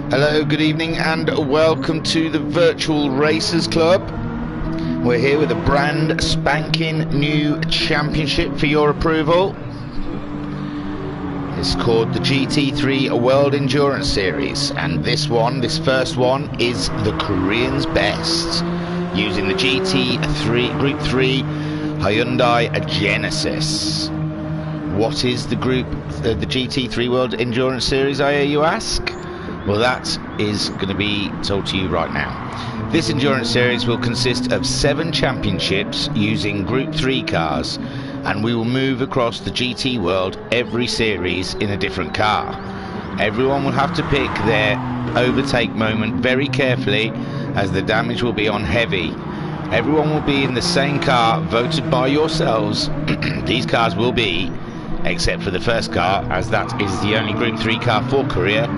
Hello, good evening and welcome to the Virtual Racers Club. We're here with a brand spanking new championship for your approval. It's called the GT3 World Endurance Series, and this first one is the Korean's best, using the GT3 Group 3 Hyundai Genesis. What is the GT3 World Endurance Series, I hear you ask? Well, that is going to be told to you right now. This endurance series will consist of 7 championships using Group 3 cars, and we will move across the GT world every series in a different car. Everyone will have to pick their overtake moment very carefully, as the damage will be on heavy. Everyone will be in the same car voted by yourselves. These cars will be, except for the first car, as that is the only Group 3 car for Korea.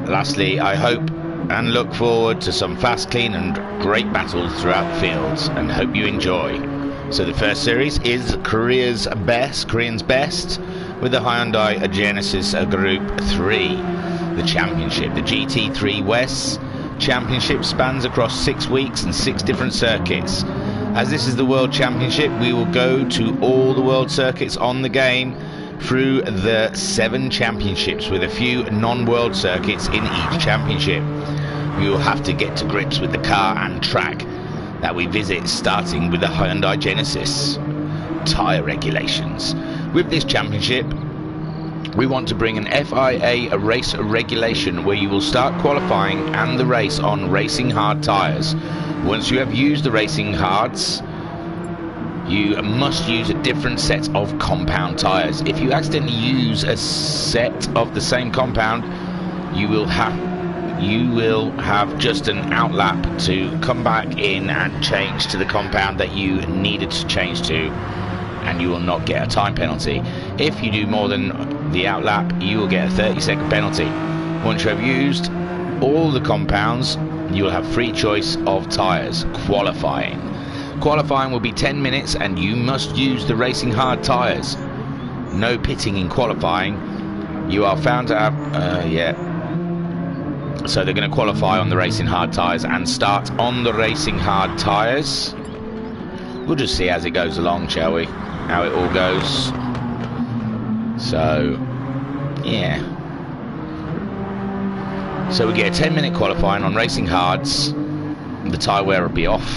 Lastly, I hope and look forward to some fast, clean and great battles throughout the fields, and hope you enjoy. So the first series is Korea's best, with the Hyundai Genesis Group 3. The championship, the GT3 West Championship, spans across 6 weeks and 6 different circuits. As this is the World Championship, we will go to all the world circuits on the game through the 7 championships, with a few non-world circuits in each championship. We will have to get to grips with the car and track that we visit, starting with the Hyundai Genesis. Tyre regulations. With this championship, we want to bring an FIA race regulation where you will start qualifying and the race on racing hard tyres. Once you have used the racing hards, you must use a different set of compound tyres. If you accidentally use a set of the same compound, you will have just an outlap to come back in and change to the compound that you needed to change to, and you will not get a time penalty. If you do more than the outlap, you will get a 30-second penalty. Once you have used all the compounds, you will have free choice of tyres. Qualifying will be 10 minutes, and you must use the racing hard tyres. No pitting in qualifying. You are found to have so they're going to qualify on the racing hard tyres and start on the racing hard tyres. We'll just see as it goes along, shall we? How it all goes. So yeah, so we get a 10-minute qualifying on racing hards. The tyre wear will be off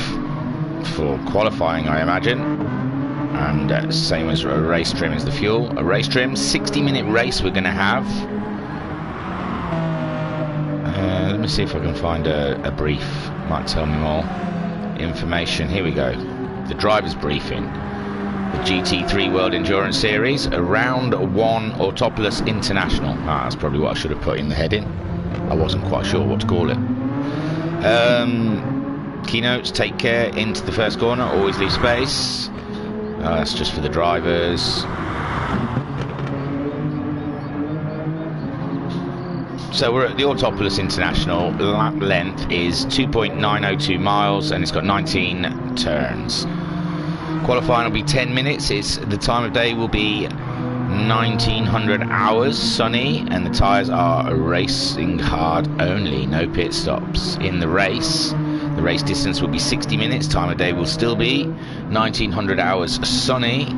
for qualifying, I imagine, and same as a race trim is the fuel. A race trim, 60-minute race we're going to have. Let me see if I can find a brief, might tell me more information. Here we go, the driver's briefing. The GT3 World Endurance Series, a round 1 Autopolis International. That's probably what I should have put in the heading. I wasn't quite sure what to call it. Keynotes: take care into the first corner, always leave space. That's just for the drivers. So we're at the Autopolis International. Lap length is 2.902 miles and it's got 19 turns. Qualifying will be 10 minutes. The time of day will be 1900 hours, sunny, and the tyres are racing hard only, no pit stops. In the race distance will be 60 minutes, time of day will still be 1900 hours, sunny,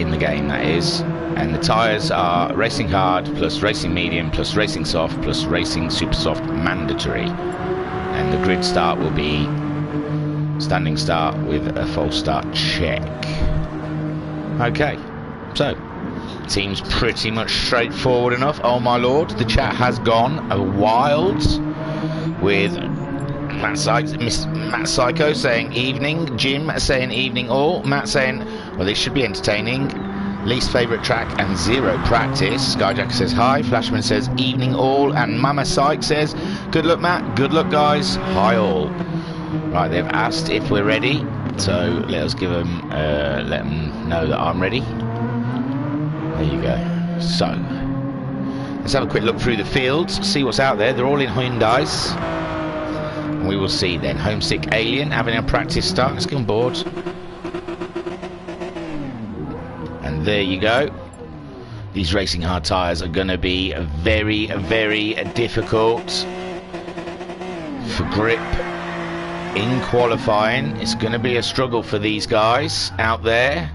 in the game that is, and the tyres are racing hard plus racing medium plus racing soft plus racing super soft mandatory, and the grid start will be standing start with a false start check. Okay, so seems pretty much straightforward enough. Oh my lord, the chat has gone wild with Matt Psycho saying evening, Jim saying evening all, Matt saying, well, this should be entertaining, least favourite track and 0 practice. Skyjacker says hi, Flashman says evening all, and Mama Psych says good luck Matt, good luck guys, hi all. Right, they've asked if we're ready, so let us give them, let them know that I'm ready. There you go. So let's have a quick look through the fields, see what's out there. They're all in Hyundais. We will see then. Homesick Alien having a practice start. Let's get on board. And there you go. These racing hard tyres are going to be very, very difficult for grip in qualifying. It's going to be a struggle for these guys out there.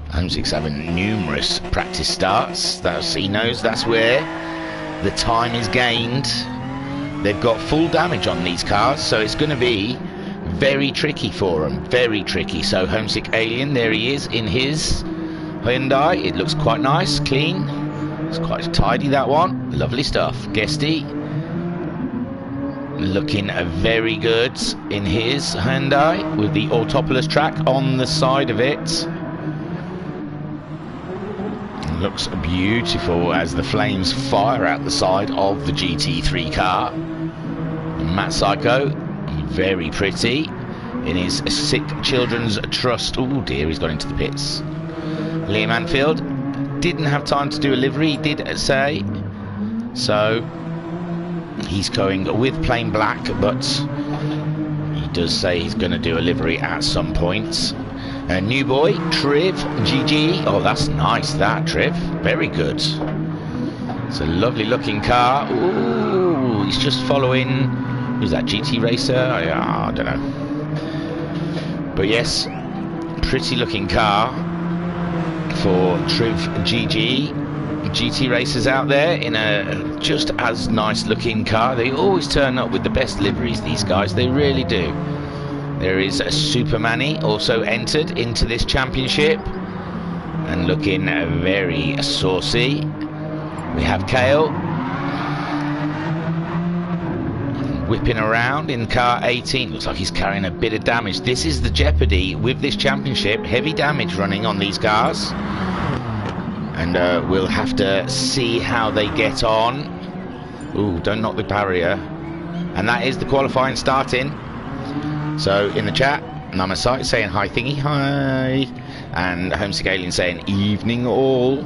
Homesick's having numerous practice starts. He knows that's where the time is gained. They've got full damage on these cars, so it's going to be very tricky for them. Very tricky. So Homesick Alien, there he is in his Hyundai. It looks quite nice, clean. It's quite tidy, that one. Lovely stuff. Guesty looking very good in his Hyundai with the Autopolis track on the side of it. Looks beautiful as the flames fire out the side of the GT3 car. Matt Psycho, very pretty in his Sick Children's Trust. Oh dear, he's got into the pits. Liam Anfield didn't have time to do a livery, he did say. So he's going with plain black, but he does say he's going to do a livery at some point. New boy, Triv, GG. Oh, that's nice, that, Triv. Very good. It's a lovely looking car. Ooh, he's just following... Who's that, GT Racer? I don't know. But yes, pretty looking car for Triv GG. GT Racers out there in a just as nice looking car. They always turn up with the best liveries, these guys. They really do. There is a Supermanny also entered into this championship and looking very saucy. We have Kale whipping around in car 18. Looks like he's carrying a bit of damage. This is the jeopardy with this championship. Heavy damage running on these cars. And we'll have to see how they get on. Ooh, don't knock the barrier. And that is the qualifying starting. So in the chat, Namasite saying hi thingy, hi, and Homesick Alien saying evening all.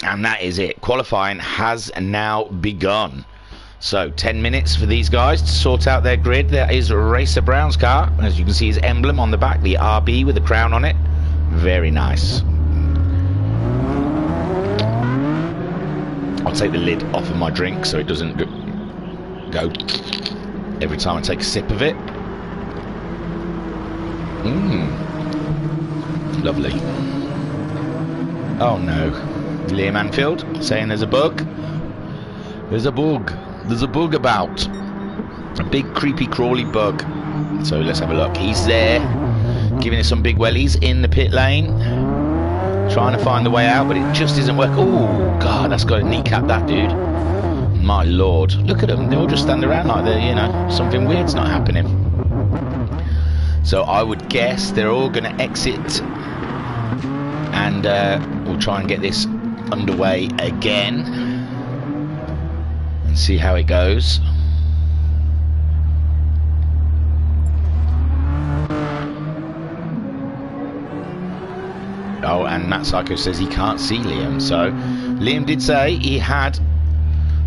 And that is it. Qualifying has now begun. So 10 minutes for these guys to sort out their grid. There is Racer Brown's car. As you can see, his emblem on the back, the RB with the crown on it. Very nice. I'll take the lid off of my drink so it doesn't go every time I take a sip of it. Lovely. Oh no. Liam Anfield saying there's a bug. There's a bug. There's a bug about. A big creepy crawly bug. So let's have a look. He's there, giving us some big wellies in the pit lane. Trying to find the way out, but it just isn't working. Oh god, that's got to kneecap that dude. My lord. Look at them. They all just stand around like they're, you know, something weird's not happening. So I would guess they're all going to exit and we'll try and get this underway again and see how it goes. Oh, and Matt Psycho says he can't see Liam. So Liam did say he had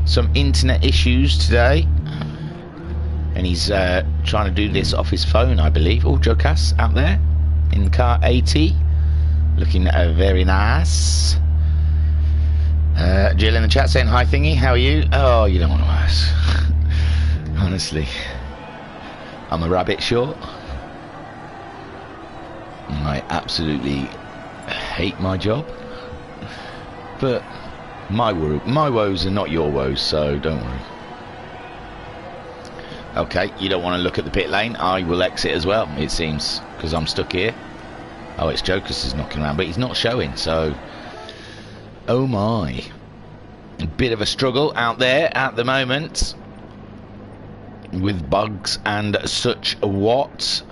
some internet issues today. And he's trying to do this off his phone, I believe. Oh, Joe Cass out there in car 80. Looking very nice. Jill in the chat saying, hi thingy, how are you? Oh, you don't want to ask. Honestly. I'm a rabbit short. I absolutely hate my job. But my woes are not your woes, so don't worry. Okay, you don't want to look at the pit lane. I will exit as well, it seems, because I'm stuck here. Oh, it's Jokers is knocking around, but he's not showing, so... Oh my. A bit of a struggle out there at the moment. With bugs and such what.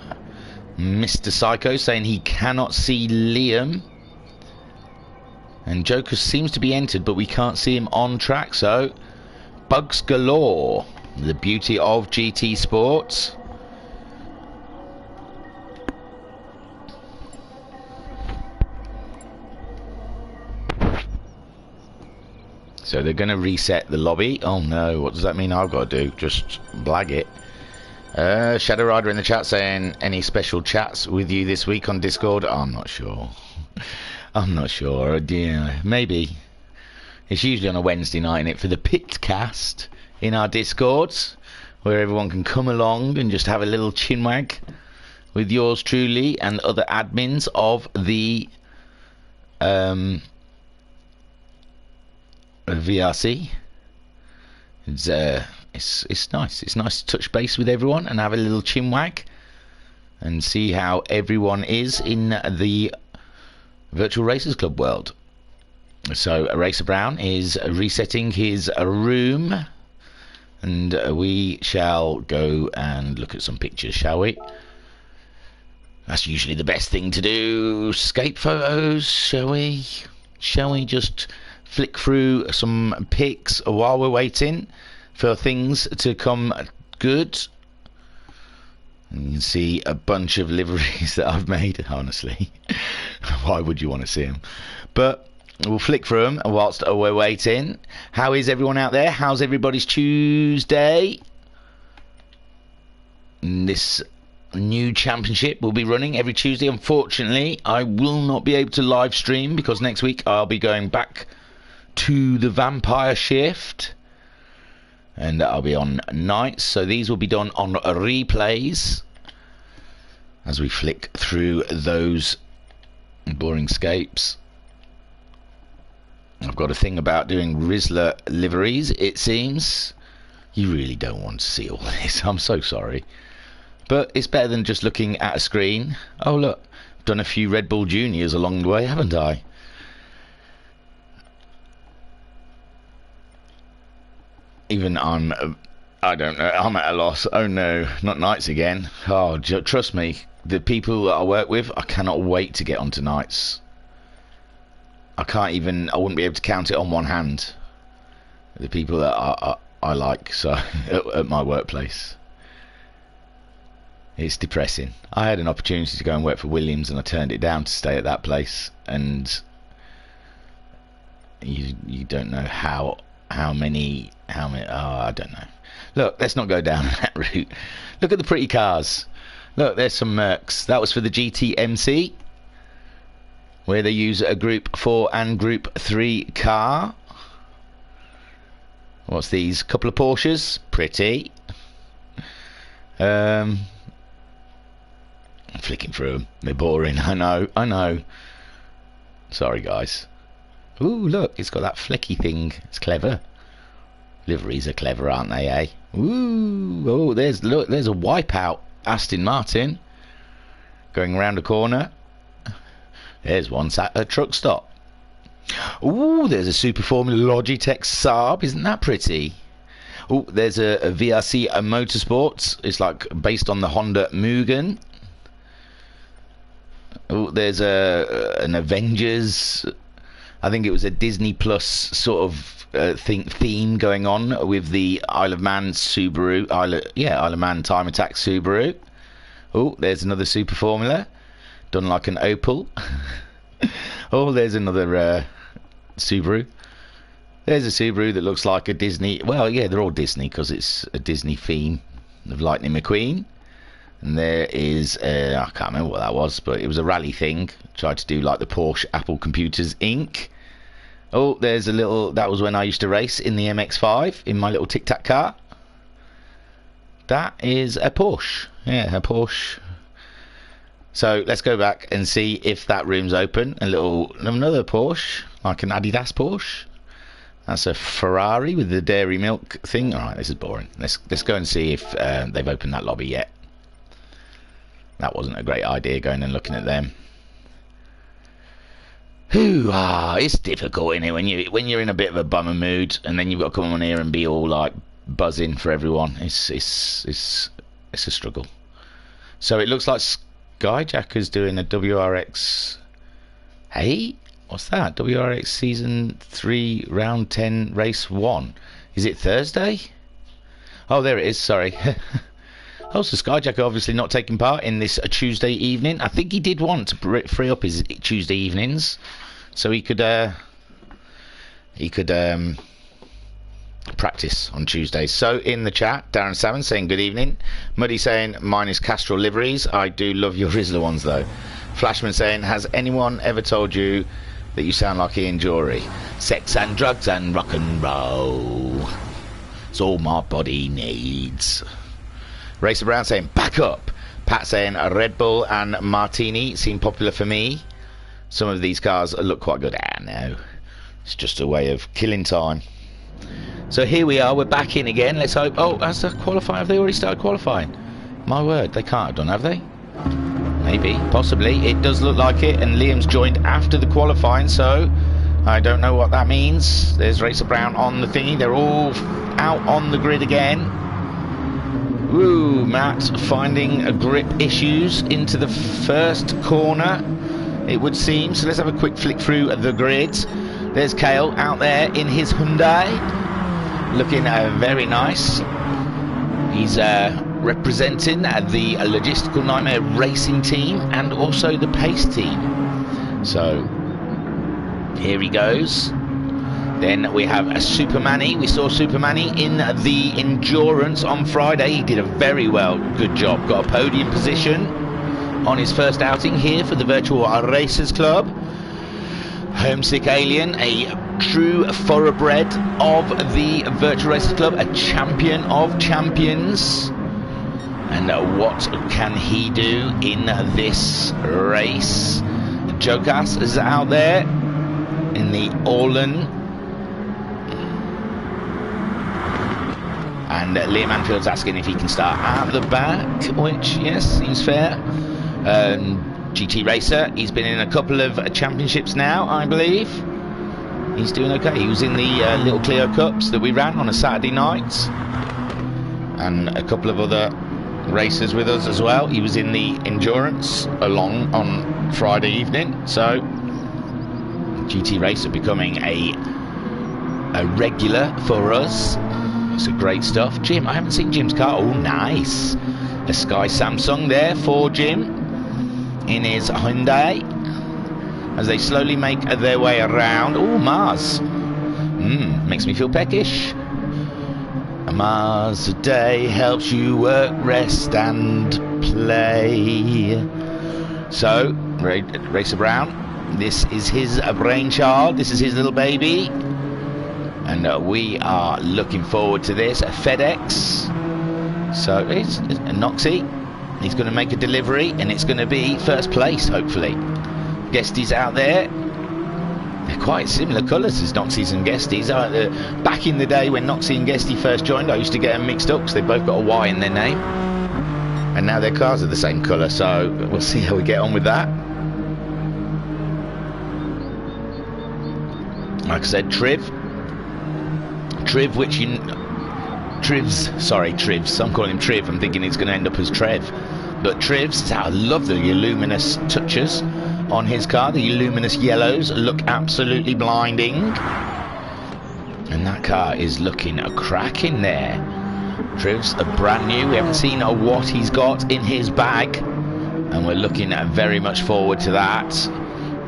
Mr. Psycho saying he cannot see Liam. And Joker seems to be entered, but we can't see him on track, so... Bugs galore. The beauty of GTSport. So they're going to reset the lobby. Oh no, what does that mean I've got to do? Just blag it. Shadow Rider in the chat saying, any special chats with you this week on Discord? Oh, I'm not sure. I'm not sure. Yeah, maybe. It's usually on a Wednesday night, innit, for the Pitcast in our Discords, where everyone can come along and just have a little chinwag with yours truly and other admins of the VRC. It's nice. It's nice to touch base with everyone and have a little chinwag and see how everyone is in the Virtual Racers Club world. So Racer Brown is resetting his room, and we shall go and look at some pictures, shall we? That's usually the best thing to do. Escape photos, shall we? Shall we just flick through some pics while we're waiting for things to come good? And you can see a bunch of liveries that I've made, honestly. Why would you want to see them? But we'll flick through them whilst we're waiting. How is everyone out there? How's everybody's Tuesday? This new championship will be running every Tuesday. Unfortunately, I will not be able to live stream because next week I'll be going back to the vampire shift. And I'll be on nights. So these will be done on replays as we flick through those boring scapes. I've got a thing about doing Rizzler liveries, it seems. You really don't want to see all this. I'm so sorry. But it's better than just looking at a screen. Oh, look. I've done a few Red Bull Juniors along the way, haven't I? Even I don't know. I'm at a loss. Oh, no. Not nights again. Oh, trust me. The people that I work with, I cannot wait to get onto nights. I wouldn't be able to count it on one hand. The people that I like, so at my workplace. It's depressing. I had an opportunity to go and work for Williams and I turned it down to stay at that place, and you don't know how many I don't know. Look, let's not go down that route. Look at the pretty cars. Look, there's some Mercs. That was for the GTMC, where they use a Group 4 and Group 3 car. What's these? Couple of Porsches. Pretty. I'm flicking through them. They're boring. I know. Sorry, guys. Ooh, look. It's got that flicky thing. It's clever. Liveries are clever, aren't they, eh? Ooh. Oh, there's a Wipeout Aston Martin going around a corner. There's one at a truck stop. Ooh, there's a Super Formula Logitech Saab. Isn't that pretty? Oh, there's a VRC Motorsports. It's like based on the Honda Mugen. Oh, there's an Avengers. I think it was a Disney Plus sort of theme going on with the Isle of Man Subaru. Isle of Man Time Attack Subaru. Oh, there's another Super Formula. Done like an Opel. Oh, there's another Subaru. There's a Subaru that looks like a Disney. Well, yeah, they're all Disney because it's a Disney theme of Lightning McQueen. And there is I can't remember what that was, but it was a rally thing. Tried to do like the Porsche Apple Computers Inc. Oh, there's a little. That was when I used to race in the MX-5 in my little Tic Tac car. That is a Porsche. Yeah, a Porsche. So let's go back and see if that room's open. Another Porsche, like an Adidas Porsche. That's a Ferrari with the dairy milk thing. All right, this is boring. Let's go and see if they've opened that lobby yet. That wasn't a great idea, going and looking at them. It's difficult, isn't it, when you're in a bit of a bummer mood, and then you've got to come on here and be all like buzzing for everyone. It's a struggle. So it looks like Skyjacker's doing a WRX. Hey, what's that? WRX Season 3 Round 10 Race 1. Is it Thursday? Oh, there it is, sorry. Oh, so Skyjacker obviously not taking part in this Tuesday evening. I think he did want to free up his Tuesday evenings so he could practice on Tuesdays. So in the chat, Darren Salmon saying good evening. Muddy saying mine is Castrol liveries. I do love your Rizzler ones though. Flashman saying, has anyone ever told you that you sound like Ian Jury? Sex and drugs and rock and roll. It's all my body needs. Racer Brown saying, back up. Pat saying, a Red Bull and Martini seem popular for me. Some of these cars look quite good. No. It's just a way of killing time. So here we are, we're back in again. Let's hope. Oh, has the qualifying? Have they already started qualifying? My word, they can't have done, have they? Maybe, possibly. It does look like it, and Liam's joined after the qualifying, so I don't know what that means. There's Racer Brown on the thingy. They're all out on the grid again. Woo, Matt finding grip issues into the first corner, it would seem. So let's have a quick flick through the grid. There's Kale out there in his Hyundai, looking very nice. He's representing the Logistical Nightmare Racing team and also the Pace team. So here he goes. Then we have a Supermanny. We saw Supermanny in the Endurance on Friday. He did a very good job. Got a podium position on his first outing here for the Virtual Racers Club. Homesick Alien, a true thoroughbred of the Virtual Racers Club, a champion of champions. And what can he do in this race? Jokas is out there in the Orlan. And Liam Anfield's asking if he can start at the back, which, yes, seems fair. GT Racer, he's been in a couple of championships now, I believe. He's doing okay. He was in the Little Clio Cups that we ran on a Saturday night. And a couple of other racers with us as well. He was in the Endurance along on Friday evening. So, GT Racer becoming a regular for us. It's great stuff. Jim, I haven't seen Jim's car. Oh, nice. A Sky Samsung there for Jim in his Hyundai as they slowly make their way around. Oh, Mars. Makes me feel peckish. A Mars a day helps you work, rest and play. So, Racer Brown, this is his brainchild. This is his little baby. And we are looking forward to this. A FedEx. So it's a Noxie. He's going to make a delivery, and it's going to be first place, hopefully. Guesties out there. They're quite similar colours as Noxies and Guesties. Back in the day when Noxie and Guestie first joined, I used to get them mixed up because they both got a Y in their name. And now their cars are the same colour, so we'll see how we get on with that. Like I said, Trivs, which you... Trivs. I'm calling him Triv. I'm thinking it's going to end up as Trev. But Trivs, I love the luminous touches on his car. The luminous yellows look absolutely blinding. And that car is looking a cracking there. Trivs are brand new. We haven't seen what he's got in his bag. And we're looking very much forward to that.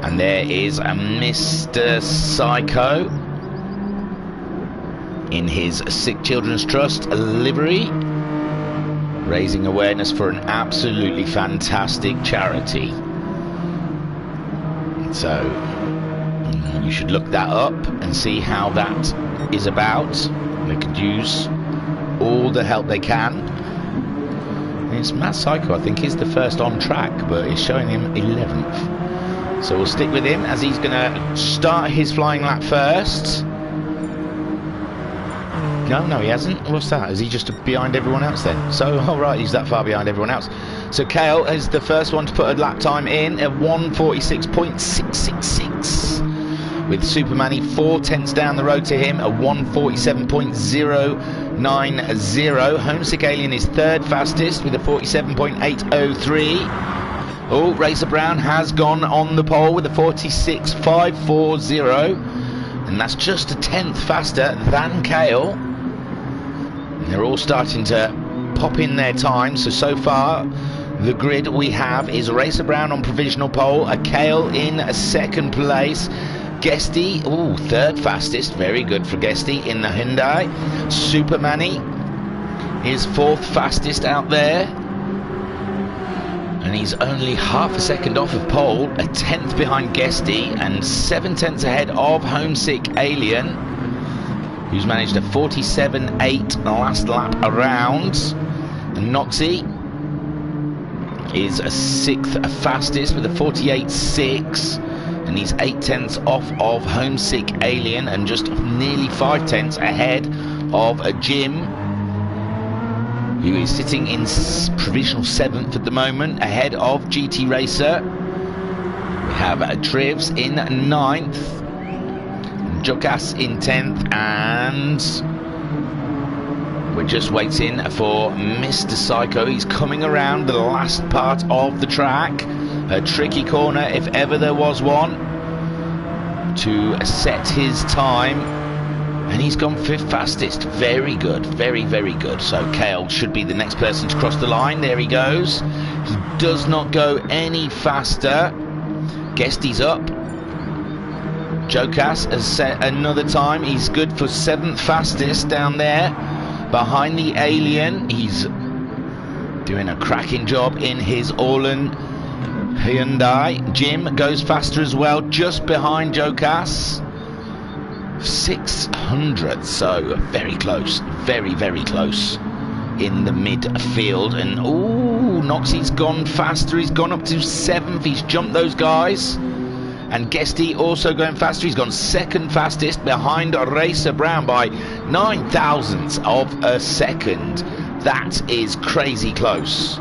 And there is a Mr. Psycho in his Sick Children's Trust livery, raising awareness for an absolutely fantastic charity. So you should look that up and see how that is about. They could use all the help they can. And it's Matt Psycho, I think, is the first on track, but it's showing him 11th. So we'll stick with him as he's going to start his flying lap first. No, he hasn't. What's that? Is he just behind everyone else then? So, alright, he's that far behind everyone else. So, Kale is the first one to put a lap time in at 1:46.666. With Supermanny 4 tenths down the road to him at 1:47.090. Homesick Alien is third fastest with a 47.803. Oh, Racer Brown has gone on the pole with a 46.540. And that's just a tenth faster than Kale. They're all starting to pop in their time. So far, the grid we have is Racer Brown on provisional pole, a Kale in a second place, Guestie, third fastest, very good for Guestie in the Hyundai. Supermanny is fourth fastest out there. And And he's only half a second off of pole, a 10th behind Guesty, and 7 tenths ahead of Homesick Alien, who's managed a 47.8 last lap around. And Noxie is a 6th fastest with a 48.6, and he's 8 tenths off of Homesick Alien, and just nearly 5 tenths ahead of Jim, who is sitting in provisional 7th at the moment, ahead of GT Racer. We have Trivs in 9th, Jokas in 10th, and we're just waiting for Mr. Psycho. He's coming around the last part of the track, a tricky corner if ever there was one, to set his time. And he's gone 5th fastest. Very good, very, very good. So Kale should be the next person to cross the line. There he goes. He does not go any faster. Guesty's up. Jokas has set another time. He's good for 7th fastest down there behind the Alien. He's doing a cracking job in his Orlan Hyundai. Jim goes faster as well, just behind Jokas. 600, so very close, very, very close in the midfield. And ooh, Noxie's gone faster. He's gone up to 7th. He's jumped those guys. And Guesty also going faster. He's gone 2nd fastest behind Racer Brown by 9 thousandths of a second. That is crazy close.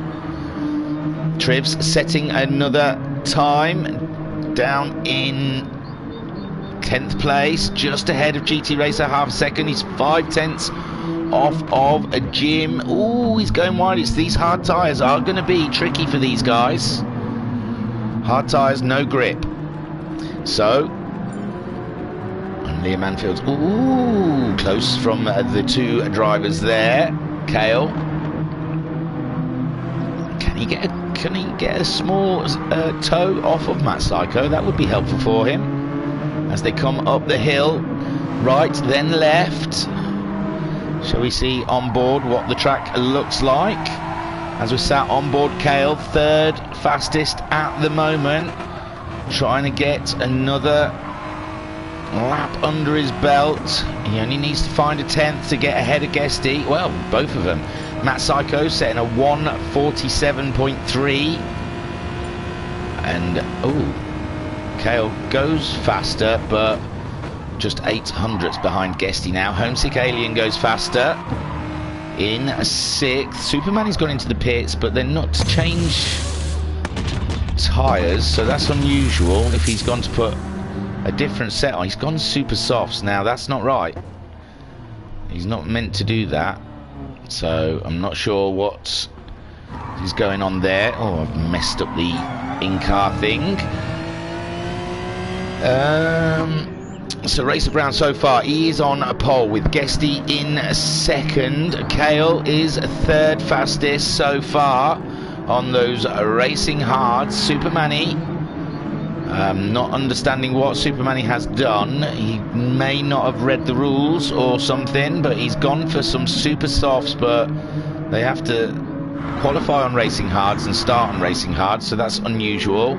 Trivs setting another time down in 10th place, just ahead of GT Racer, half a second. He's 5 tenths off of Jim. Ooh, he's going wide. It's these hard tyres are going to be tricky for these guys. Hard tyres, no grip. So, and Liam Manfield's, ooh, close from the 2 drivers there. Kale, can he get a small toe off of Matt Psycho? That would be helpful for him. As they come up the hill, right then left. Shall we see on board what the track looks like? As we sat on board, Kale 3rd fastest at the moment, trying to get another lap under his belt. He only needs to find a 10th to get ahead of Guesty. Well, both of them. Matt Psycho setting a 1:47.3, and oh, Kale goes faster, but just 800ths behind Guesty now. Homesick Alien goes faster in 6th. Superman's gone into the pits, but they're not to change tyres, so that's unusual. If he's gone to put a different set on, he's gone super softs. Now that's not right. He's not meant to do that. So I'm not sure what is going on there. Oh, I've messed up the in-car thing. So Racer Brown so far, he is on a pole with Guesty in 2nd. Kale is 3rd fastest so far on those racing hards. Superman-y, not understanding what Superman-y has done. He may not have read the rules or something, but he's gone for some super softs, but they have to qualify on racing hards and start on racing hards, so that's unusual.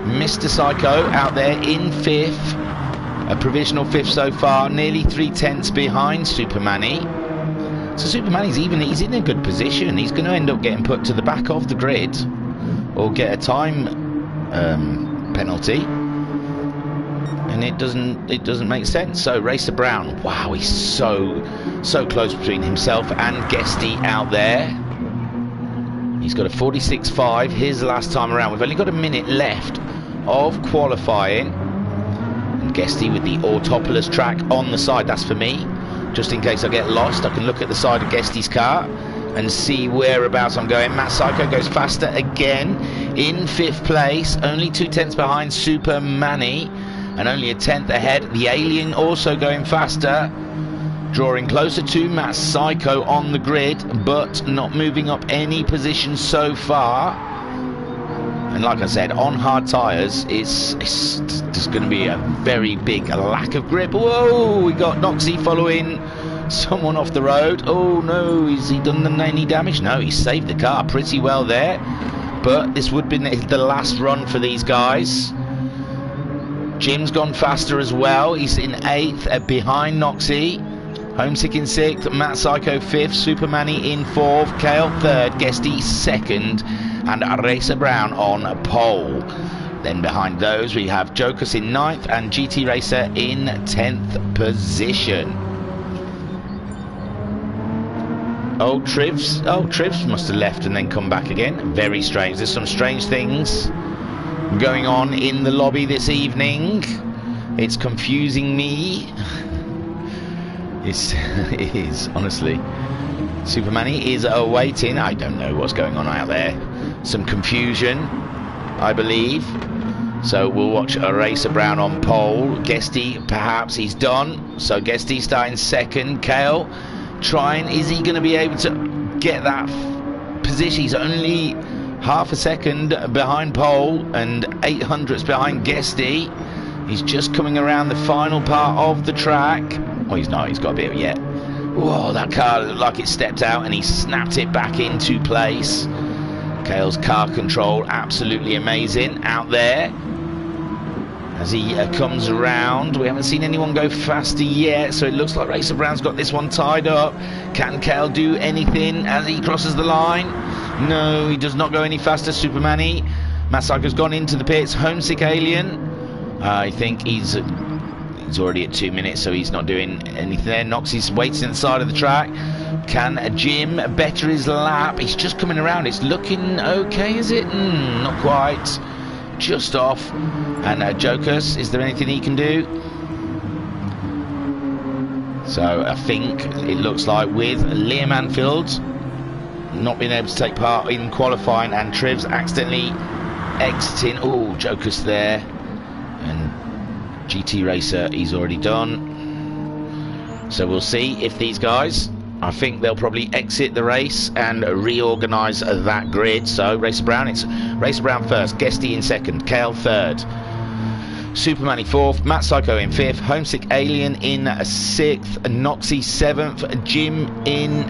Mr. Psycho out there in 5th, a provisional 5th so far, nearly 3 tenths behind Superman-y. So Superman-y's he's in a good position. He's going to end up getting put to the back of the grid or get a time penalty, and it doesn't make sense. So Racer Brown, wow, he's so close between himself and Guesty out there. He's got a 46.5 his last time around. We've only got a minute left of qualifying, and Guesty with the Autopolis track on the side. That's for me, just in case I get lost. I can look at the side of Guesty's car and see whereabouts I'm going. Matt Psycho goes faster again in 5th place, only 2 tenths behind Superman-y, and only a 10th ahead. The Alien also going faster, drawing closer to Matt Psycho on the grid, but not moving up any position so far. And like I said, on hard tyres, it's just going to be a very big lack of grip. Whoa, we got Noxie following someone off the road. Oh no, has he done any damage? No, he saved the car pretty well there. but this would be the last run for these guys. Jim's gone faster as well. He's in 8th, behind Noxie. Homesick in 6th, Matt Psycho 5th, Supermanny in 4th, Kale 3rd, Guesty 2nd, and Racer Brown on pole. Then behind those we have Jokers in 9th and GT Racer in 10th position. Oh, Trivs must have left and then come back again. Very strange. There's some strange things going on in the lobby this evening. It's confusing me. It is, honestly. Supermanny is awaiting. I don't know what's going on out there. Some confusion, I believe. So we'll watch a Racer Brown on pole. Guesty, perhaps he's done. So Guesty starting 2nd. Kale trying. Is he going to be able to get that position? He's only half a second behind pole and 800ths behind Guesty. He's just coming around the final part of the track. Oh, he's not. He's got a bit yet. Whoa, that car looked like it stepped out and he snapped it back into place. Kale's car control, absolutely amazing out there. As he comes around, we haven't seen anyone go faster yet, so it looks like Racer Brown's got this one tied up. Can Kale do anything as he crosses the line? No, he does not go any faster. Supermanny. Masaka's gone into the pits. Homesick Alien. I think he's already at 2 minutes, so he's not doing anything there. Noxie's waiting at the side of the track. Can Jim better his lap? He's just coming around. It's looking okay, is it? Not quite. Just off. And Jokers, is there anything he can do? So I think it looks like with Liam Anfield not being able to take part in qualifying and Trivs accidentally exiting. Oh, Jokers there. And GT Racer, he's already done. So we'll see if these guys, I think they'll probably exit the race and reorganise that grid. So Racer Brown, it's Racer Brown 1st, Guesty in 2nd, Kale 3rd, Supermanny 4th, Matt Psycho in 5th, Homesick Alien in 6th, Noxie 7th, Jim in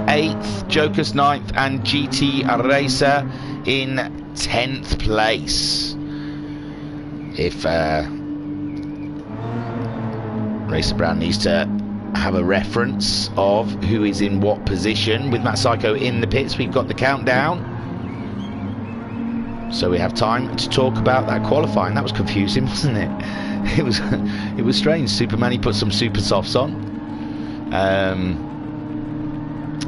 8th, Jokers 9th, and GT Racer in 10th place. If Racer Brown needs to have a reference of who is in what position. With Matt Psycho in the pits, we've got the countdown, so we have time to talk about that qualifying. That was confusing, wasn't it? It was strange. Supermanny put some super softs on.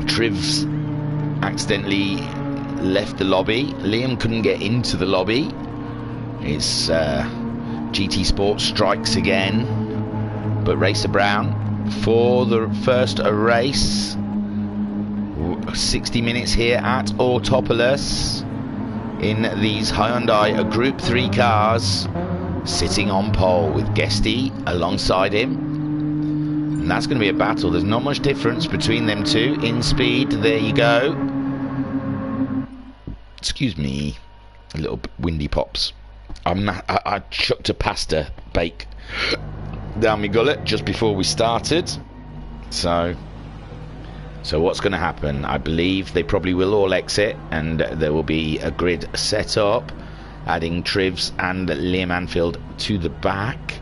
Trivs accidentally left the lobby. Liam couldn't get into the lobby. It's GTSport strikes again, but Racer Brown for the first race, 60 minutes here at Autopolis in these Hyundai Group 3 cars, sitting on pole with Guesty alongside him. And that's going to be a battle. There's not much difference between them two in speed. There you go. Excuse me, a little windy pops. I chucked a pasta bake down my gullet just before we started. So what's going to happen? I believe they probably will all exit and there will be a grid set up, adding Trivs and Liam Anfield to the back.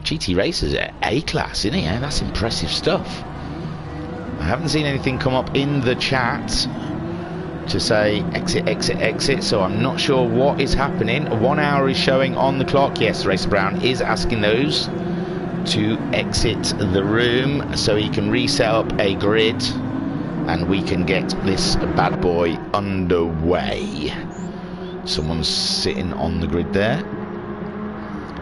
GT Racers at A-class, isn't it? Yeah, that's impressive stuff. I haven't seen anything come up in the chat to say exit, exit, exit, so I'm not sure what is happening. 1 hour is showing on the clock. Yes, Racer Brown is asking those to exit the room so he can reset up a grid and we can get this bad boy underway. Someone's sitting on the grid there.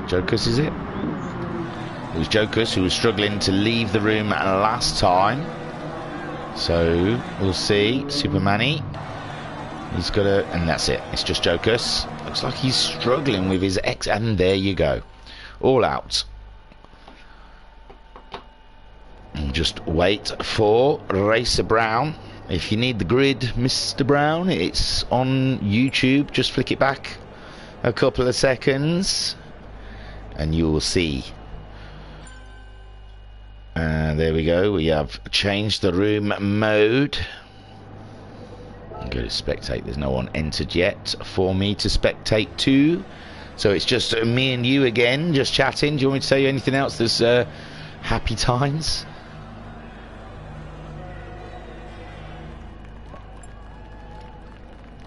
Jokers, is it? It was Jokers who was struggling to leave the room last time. So we'll see. Supermanny, he's got a, and that's it. It's just Jokers. Looks like he's struggling with his X, and there you go. All out. And just wait for Racer Brown. If you need the grid, Mr. Brown, it's on YouTube. Just flick it back a couple of seconds and you will see. There we go. We have changed the room mode. Go go to spectate. There's no one entered yet for me to spectate to. So it's just me and you again, just chatting. Do you want me to tell you anything else? There's happy times.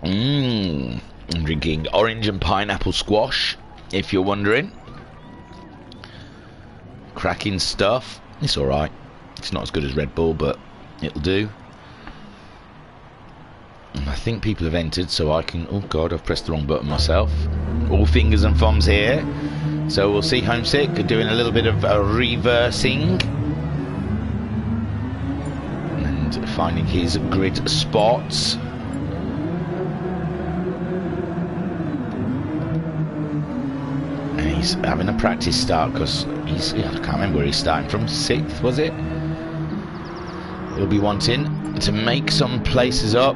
I'm drinking orange and pineapple squash, if you're wondering. Cracking stuff. It's alright. It's not as good as Red Bull, but it'll do. And I think people have entered, so I can... Oh god, I've pressed the wrong button myself. All fingers and thumbs here. So we'll see Homesick doing a little bit of reversing. And finding his grid spots. And he's having a practice start because he's... I can't remember where he's starting from. 6th, was it? He'll be wanting to make some places up.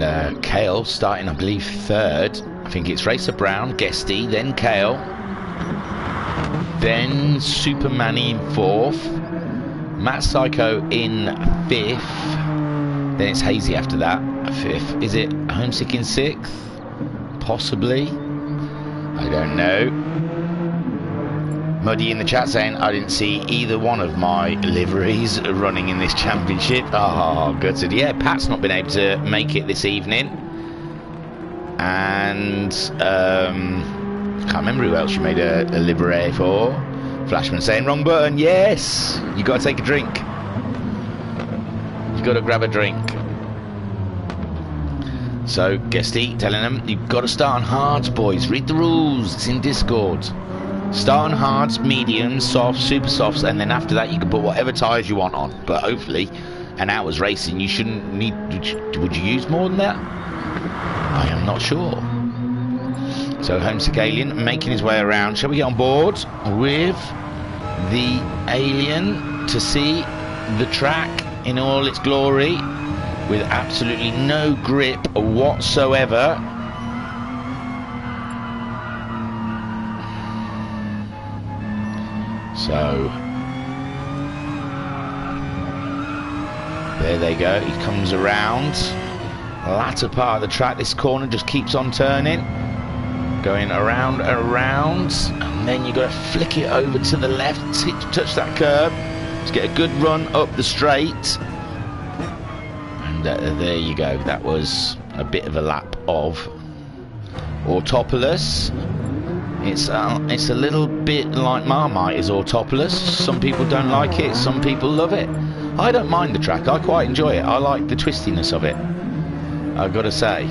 And Kale starting, I believe, 3rd. I think it's Racer Brown, Guesty, then Kale, then Super Manny in 4th, Matt Psycho in 5th, then it's Hazy after that, 5th. Is it Homesick in 6th? Possibly. I don't know. Muddy in the chat saying, I didn't see either one of my liveries running in this championship. Oh, gutted. Yeah, Pat's not been able to make it this evening. And can't remember who else you made a livery for. Flashman saying, wrong button. Yes, you got to take a drink. You got to grab a drink. So, Guesty telling them, you've got to start on hards, boys. Read the rules. It's in Discord. Start on hards, mediums, softs, super softs, and then after that you can put whatever tyres you want on. But hopefully, an hour's racing, you shouldn't need... Would you use more than that? I am not sure. So Homesick Alien making his way around. Shall we get on board with the Alien to see the track in all its glory with absolutely no grip whatsoever? So there they go. He comes around latter part of the track. This corner just keeps on turning, going around, and then you got to flick it over to the left, touch that curb, just get a good run up the straight, and there you go. That was a bit of a lap of Autopolis. It's a little bit like Marmite is Autopolis. Some people don't like it, some people love it. I don't mind the track, I quite enjoy it. I like the twistiness of it, I've got to say.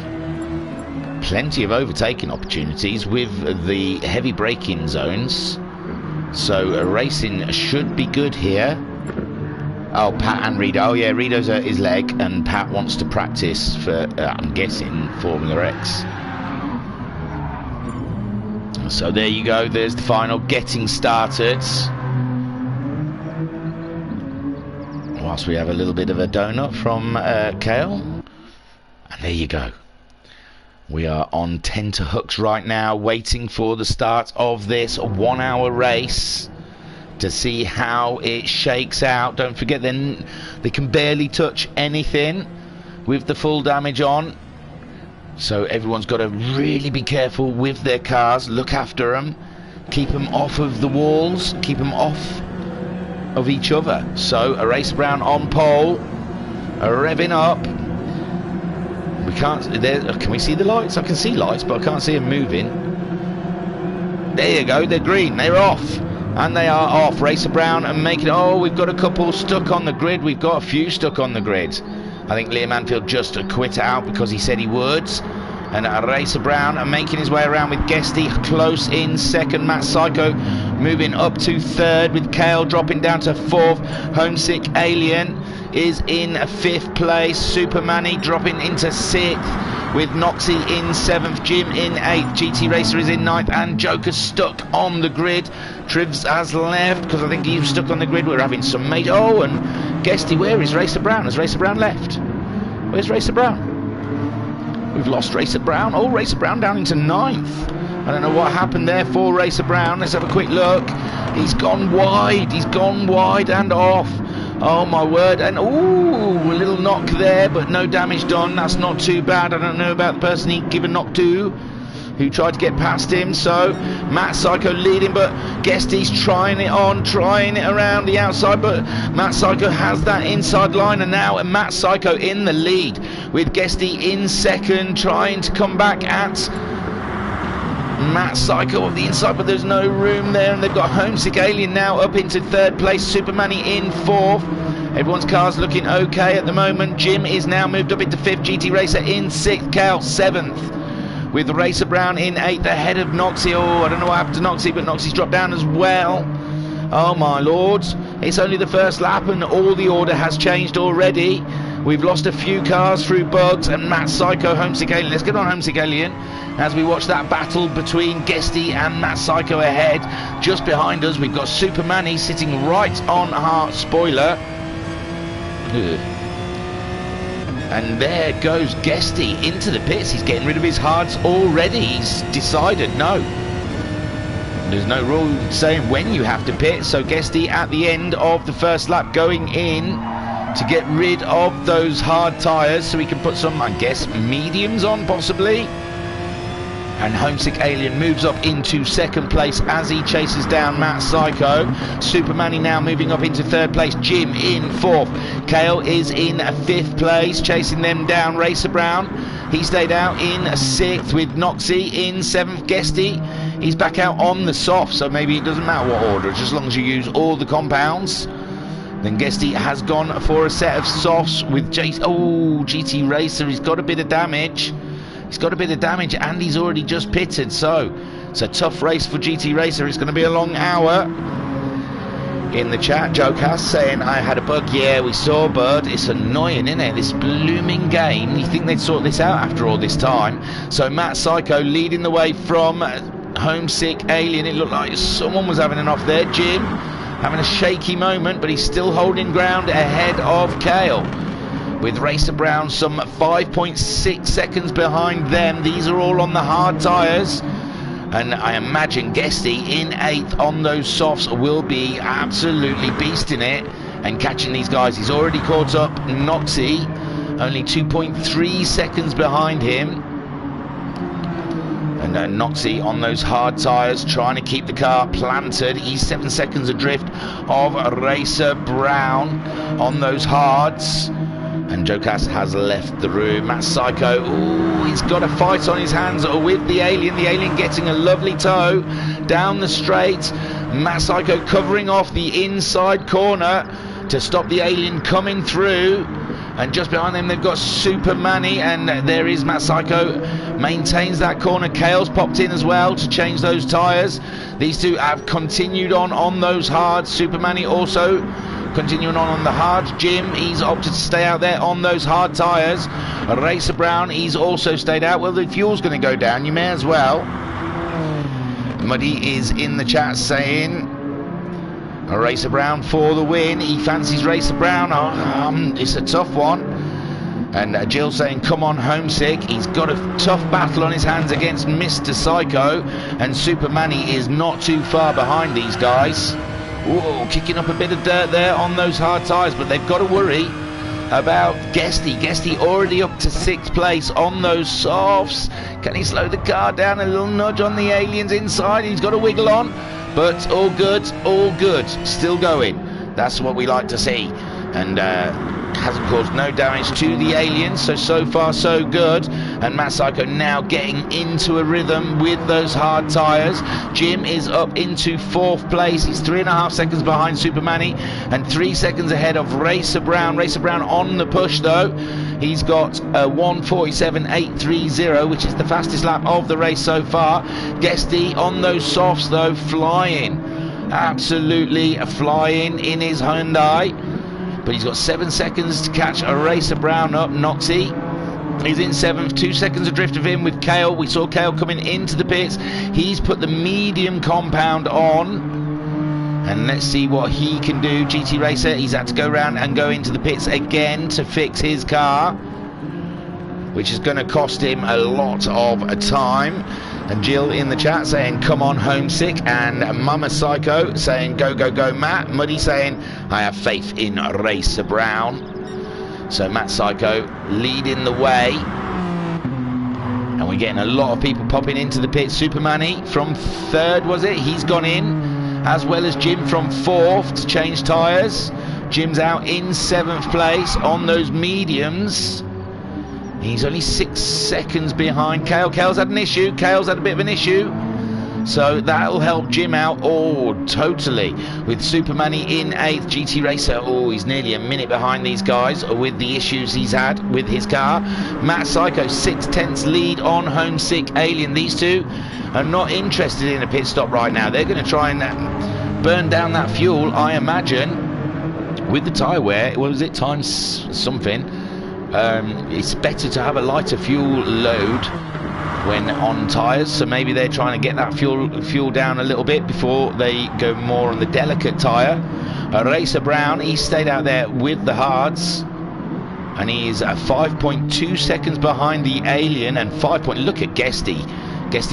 Plenty of overtaking opportunities with the heavy braking zones. So racing should be good here. Oh, Pat and Rito. Oh yeah, Rito's hurt his leg and Pat wants to practice for, I'm guessing, Formula X. So there you go, there's the final getting started. Whilst we have a little bit of a donut from Kale. And there you go. We are on tenterhooks right now, waiting for the start of this 1 hour race to see how it shakes out. Don't forget, then they can barely touch anything with the full damage on. So everyone's got to really be careful with their cars, look after them, keep them off of the walls, keep them off of each other. So a Racer Brown on pole, revving up. We can't, can we see the lights? I can see lights, but I can't see them moving. There you go, they're green, they're off. And they are off. Racer Brown and making, oh, we've got a couple stuck on the grid. We've got a few stuck on the grid. I think Liam Anfield just quit out because he said he would. And Racer Brown making his way around with Guesty close in second. Matt Psycho moving up to 3rd with Kale dropping down to 4th. Homesick Alien is in 5th place. Super Manny dropping into 6th with Noxie in 7th. Jim in 8th. GT Racer is in 9th. And Joker stuck on the grid. Trivs has left because I think he was stuck on the grid. We're having some major... Oh, and Guesty, where is Racer Brown? Has Racer Brown left? Where's Racer Brown? We've lost Racer Brown. Oh, Racer Brown down into 9th. I don't know what happened there for Racer Brown. Let's have a quick look. He's gone wide. He's gone wide and off. Oh my word, and ooh, a little knock there, but no damage done. That's not too bad. I don't know about the person he gave a knock to, who tried to get past him. So Matt Psycho leading, but Guesty's trying it on, trying it around the outside, but Matt Psycho has that inside line, and now Matt Psycho in the lead with Guesty in second, trying to come back at Matt Psycho of the inside, but there's no room there, and they've got Homesick Alien now up into third place, Supermanny in fourth. Everyone's car's looking okay at the moment. Jim is now moved up into fifth, GT Racer in sixth, Cal seventh, with Racer Brown in eighth ahead of Noxie. Oh, I don't know what happened to Noxie, but Noxie's dropped down as well. Oh my lords, it's only the first lap and all the order has changed already. We've lost a few cars through bugs, and Matt Psycho, Homesick Alien. Let's get on Homesick Alien as we watch that battle between Guesty and Matt Psycho ahead. Just behind us, we've got Supermanny sitting right on our spoiler. Ugh. And there goes Guesty into the pits. He's getting rid of his hards already. He's decided no. There's no rule saying when you have to pit. So Guesty at the end of the first lap going in to get rid of those hard tyres so we can put some, I guess, mediums on possibly. And Homesick Alien moves up into second place as he chases down Matt Psycho. Supermanny now moving up into third place. Jim in fourth. Kale is in fifth place, chasing them down. Racer Brown, he stayed out in sixth, with Noxie in seventh. Guesty, he's back out on the soft, so maybe it doesn't matter what order, just as long as you use all the compounds. Then Guesty has gone for a set of softs with GT Racer. He's got a bit of damage. He's got a bit of damage, and he's already just pitted, so it's a tough race for GT Racer. It's going to be a long hour. In the chat, Jocas saying, I had a bug. Yeah, we saw, bud. It's annoying, isn't it? This blooming game. You think they'd sort this out after all this time? So Matt Psycho leading the way from Homesick Alien. It looked like someone was having an off there. Jim having a shaky moment, but he's still holding ground ahead of Kale, with Racer Brown some 5.6 seconds behind them. These are all on the hard tyres, and I imagine Guesty in eighth on those softs will be absolutely beasting it and catching these guys. He's already caught up Noxie, only 2.3 seconds behind him. And Noxie on those hard tyres, trying to keep the car planted. He's 7 seconds adrift of Racer Brown on those hards. And Jocas has left the room. Matt Psycho, ooh, he's got a fight on his hands with the Alien. The Alien getting a lovely tow down the straight. Matt Psycho covering off the inside corner to stop the Alien coming through. And just behind them they've got Supermanny, and there is Matt Psycho, maintains that corner. Kale's popped in as well to change those tyres. These two have continued on those hards. Supermanny also continuing on the hard. Jim, he's opted to stay out there on those hard tyres. Racer Brown, he's also stayed out. Well, the fuel's going to go down, you may as well. Muddy is in the chat saying Racer Brown for the win. He fancies Racer Brown. It's a tough one. And Jill saying, come on, Homesick. He's got a tough battle on his hands against Mr. Psycho. And Supermanny is not too far behind these guys. Whoa, kicking up a bit of dirt there on those hard tyres. But they've got to worry about Guesty. Guesty already up to sixth place on those softs. Can he slow the car down? A little nudge on the Aliens inside. He's got a wiggle on. But all good, still going. That's what we like to see. And hasn't caused no damage to the Aliens, so far so good. And Matt Psycho now getting into a rhythm with those hard tyres. Jim is up into fourth place. He's 3.5 seconds behind Supermanny and 3 seconds ahead of Racer Brown. Racer Brown on the push though. He's got a 1:47.830, which is the fastest lap of the race so far. Guesty on those softs though, flying, absolutely flying in his Hyundai. But he's got 7 seconds to catch a Racer Brown up. Noxie, he's in seventh, 2 seconds adrift of him with Kale. We saw Kale coming into the pits. He's put the medium compound on. And let's see what he can do. GT Racer, he's had to go around and go into the pits again to fix his car. which is going to cost him a lot of time. And Jill in the chat saying, come on, homesick. And Mama Psycho saying, go, go, go, Matt. Muddy saying, I have faith in Racer Brown. So Matt Psycho leading the way. And we're getting a lot of people popping into the pit. Supermanny from 3rd, was it? He's gone in, as well as Jim from 4th to change tyres. Jim's out in 7th place on those mediums. He's only 6 seconds behind Kale. Kale's had an issue. Kale's had a bit of an issue. So that'll help Jim out. Oh, totally. With Supermanny in 8th. GT Racer, oh, he's nearly a minute behind these guys with the issues he's had with his car. Matt Psycho, 6/10 lead on Homesick Alien. These two are not interested in a pit stop right now. They're going to try and burn down that fuel, I imagine, with the tyre wear. What was it, times something? It's better to have a lighter fuel load when on tyres, so maybe they're trying to get that fuel down a little bit before they go more on the delicate tyre. Racer Brown, he stayed out there with the hards, and he is 5.2 seconds behind the Alien, and look at Guesty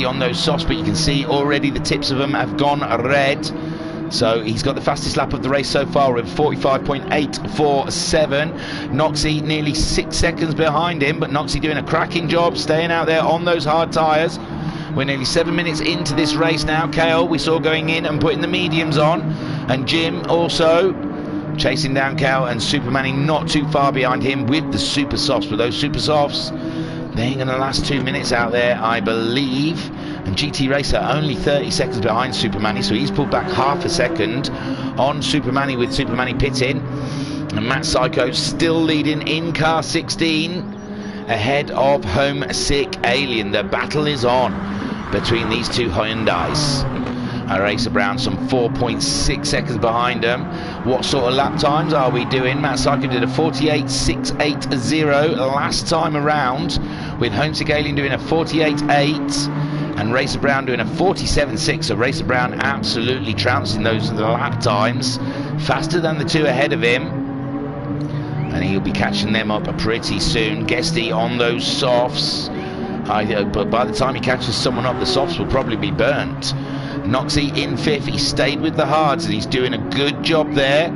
on those softs, but you can see already the tips of them have gone red. So he's got the fastest lap of the race so far with 45.847. Noxie nearly 6 seconds behind him, but Noxie doing a cracking job staying out there on those hard tyres. We're nearly 7 minutes into this race now. Kale we saw going in and putting the mediums on, and Jim also chasing down Kale, and Supermanny not too far behind him with the super softs. But those super softs, they ain't going to last 2 minutes out there, I believe. And GT Racer only 30 seconds behind Supermanny, so he's pulled back half a second on Supermanny with Supermanny pitting. And Matt Psycho still leading in car 16 ahead of Homesick Alien. The battle is on between these two Hyundais. Racer Brown some 4.6 seconds behind them. What sort of lap times are we doing? Matt Psycho did a 48.680 last time around, with Homesick Alien doing a 48.8 and Racer Brown doing a 47.6. So Racer Brown absolutely trouncing those lap times, faster than the two ahead of him, and he'll be catching them up pretty soon. Guesty on those softs, but by the time he catches someone up, the softs will probably be burnt. Noxie in 5th, he stayed with the hards and he's doing a good job there.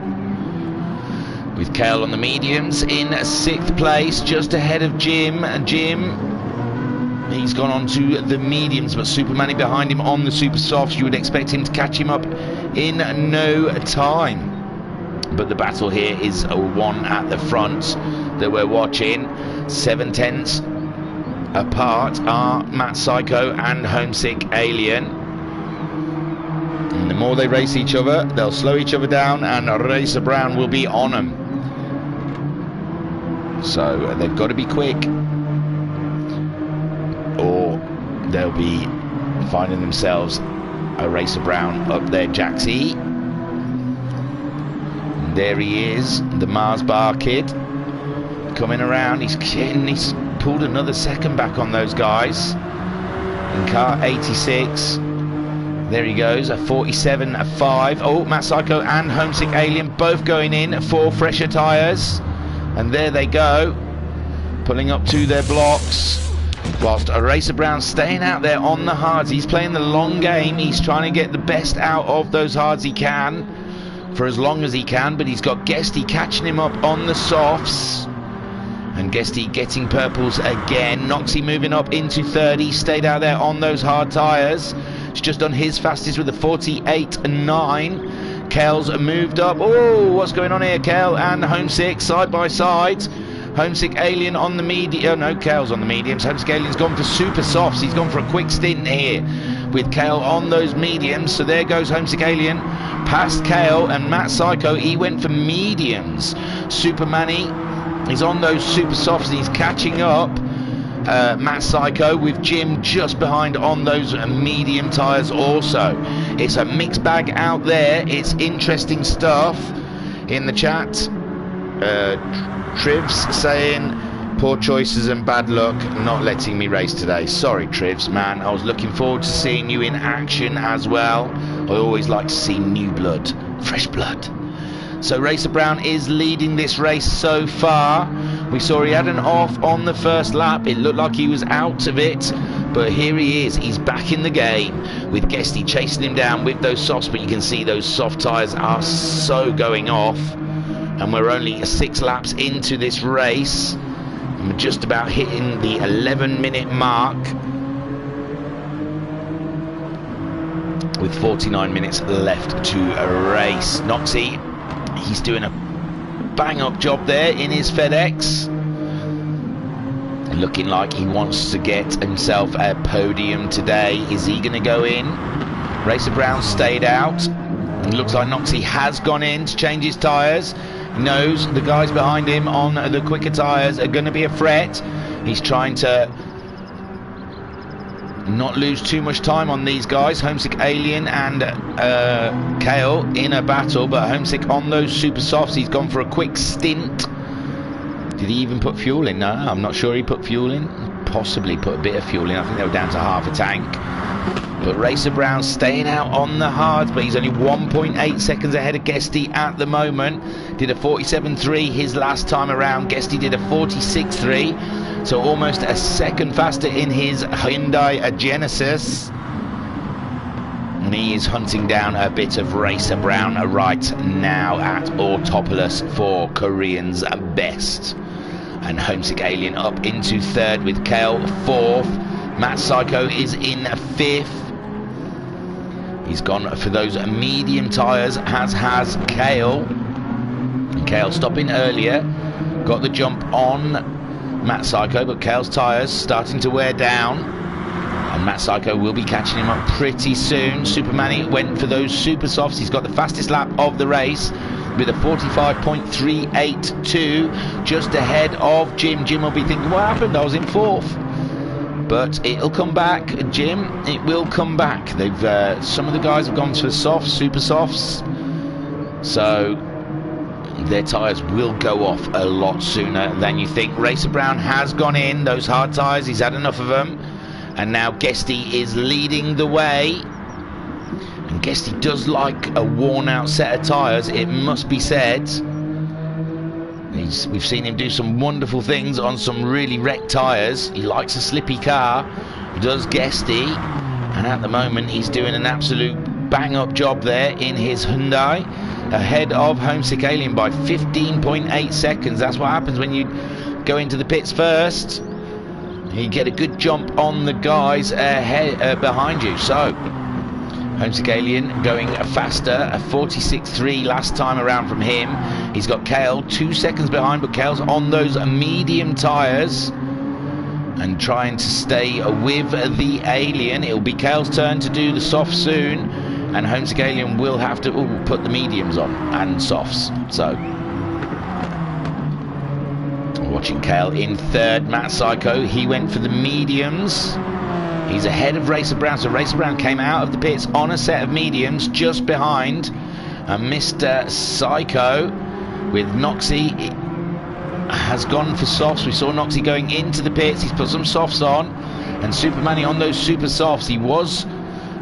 With Kale on the mediums in 6th place, just ahead of Jim. He's gone on to the mediums, but Supermanny behind him on the super softs. You would expect him to catch him up in no time. But the battle here is a one at the front that we're watching. 7/10 apart are Matt Psycho and Homesick Alien. And the more they race each other, they'll slow each other down, and Racer Brown will be on them. So they've got to be quick, or they'll be finding themselves a Racer Brown up there. Jaxie, and there he is, the Mars Bar kid coming around. He's pulled another second back on those guys in car 86. There he goes, a 47.5. Oh, Matt Psycho and Homesick Alien both going in for fresher tyres. And there they go, pulling up to their blocks. Whilst Racer Brown staying out there on the hards. He's playing the long game. He's trying to get the best out of those hards he can for as long as he can. But he's got Guesty catching him up on the softs. And Guesty getting purples again. Noxie moving up into 30. Stayed out there on those hard tyres. He's just done his fastest with a 48.9. Kale's moved up. Oh, what's going on here? Kale and Homesick side by side. Homesick Alien on the medium. Oh no, Kale's on the mediums. Homesick Alien's gone for super softs. He's gone for a quick stint here with Kale on those mediums. So there goes Homesick Alien past Kale, and Matt Psycho, he went for mediums. Supermanny is on those super softs and he's catching up Matt Psycho, with Jim just behind on those medium tyres also. It's a mixed bag out there. It's interesting stuff. In the chat, Trivs saying, poor choices and bad luck not letting me race today. Sorry Trivs, man, I was looking forward to seeing you in action as well. I always like to see new blood, fresh blood. So Racer Brown is leading this race so far We saw he had an off on the first lap. It looked like he was out of it, but here he is. He's back in the game with Guesty chasing him down with those softs, but you can see those soft tyres are so going off, and we're only 6 laps into this race, and we're just about hitting the 11-minute mark with 49 minutes left to race. Noxie, he's doing a bang-up job there in his FedEx. Looking like he wants to get himself a podium today. Is he going to go in? Racer Brown stayed out. It looks like Noxie has gone in to change his tyres. He knows the guys behind him on the quicker tyres are going to be a threat. He's trying to not lose too much time on these guys. Homesick Alien and Kale in a battle, but Homesick on those super softs. He's gone for a quick stint. Did he even put fuel in? No, I'm not sure he put fuel in. Possibly put a bit of fuel in. I think they were down to half a tank. But Racer Brown staying out on the hards, but he's only 1.8 seconds ahead of Guesty at the moment. Did a 47.3 his last time around. Guesty did a 46.3, so almost a second faster in his Hyundai Genesis. And he is hunting down a bit of Racer Brown right now at Autopolis for Korean's best. And Homesick Alien up into third with Kale fourth. Matt Psycho is in fifth. He's gone for those medium tyres, as has Kale. And Kale stopping earlier. Got the jump on Matt Psycho, but Kale's tyres starting to wear down. And Matt Psycho will be catching him up pretty soon. Superman went for those super softs. He's got the fastest lap of the race with a 45.382, just ahead of Jim. Jim will be thinking, what happened? I was in fourth. But it'll come back, Jim. It will come back. They've some of the guys have gone for softs, super softs, so their tyres will go off a lot sooner than you think. Racer Brown has gone in those hard tyres. He's had enough of them, and now Guesty is leading the way. And Guesty does like a worn-out set of tyres, it must be said. We've seen him do some wonderful things on some really wrecked tyres. He likes a slippy car, does Guesty, and at the moment he's doing an absolute bang-up job there in his Hyundai, ahead of Homesick Alien by 15.8 seconds. That's what happens when you go into the pits first. You get a good jump on the guys ahead, behind you. So Homesick Alien going faster, a 46.3 last time around from him. He's got Kale 2 seconds behind, but Kale's on those medium tyres and trying to stay with the Alien. It'll be Kale's turn to do the soft soon, and Homesick Alien will have to put the mediums on and softs. So watching Kale in third. Matt Psycho, he went for the mediums. He's ahead of Racer Brown, so Racer Brown came out of the pits on a set of mediums just behind Mr. Psycho. With Noxie has gone for softs. We saw Noxie going into the pits. He's put some softs on, and Superman on those super softs. He was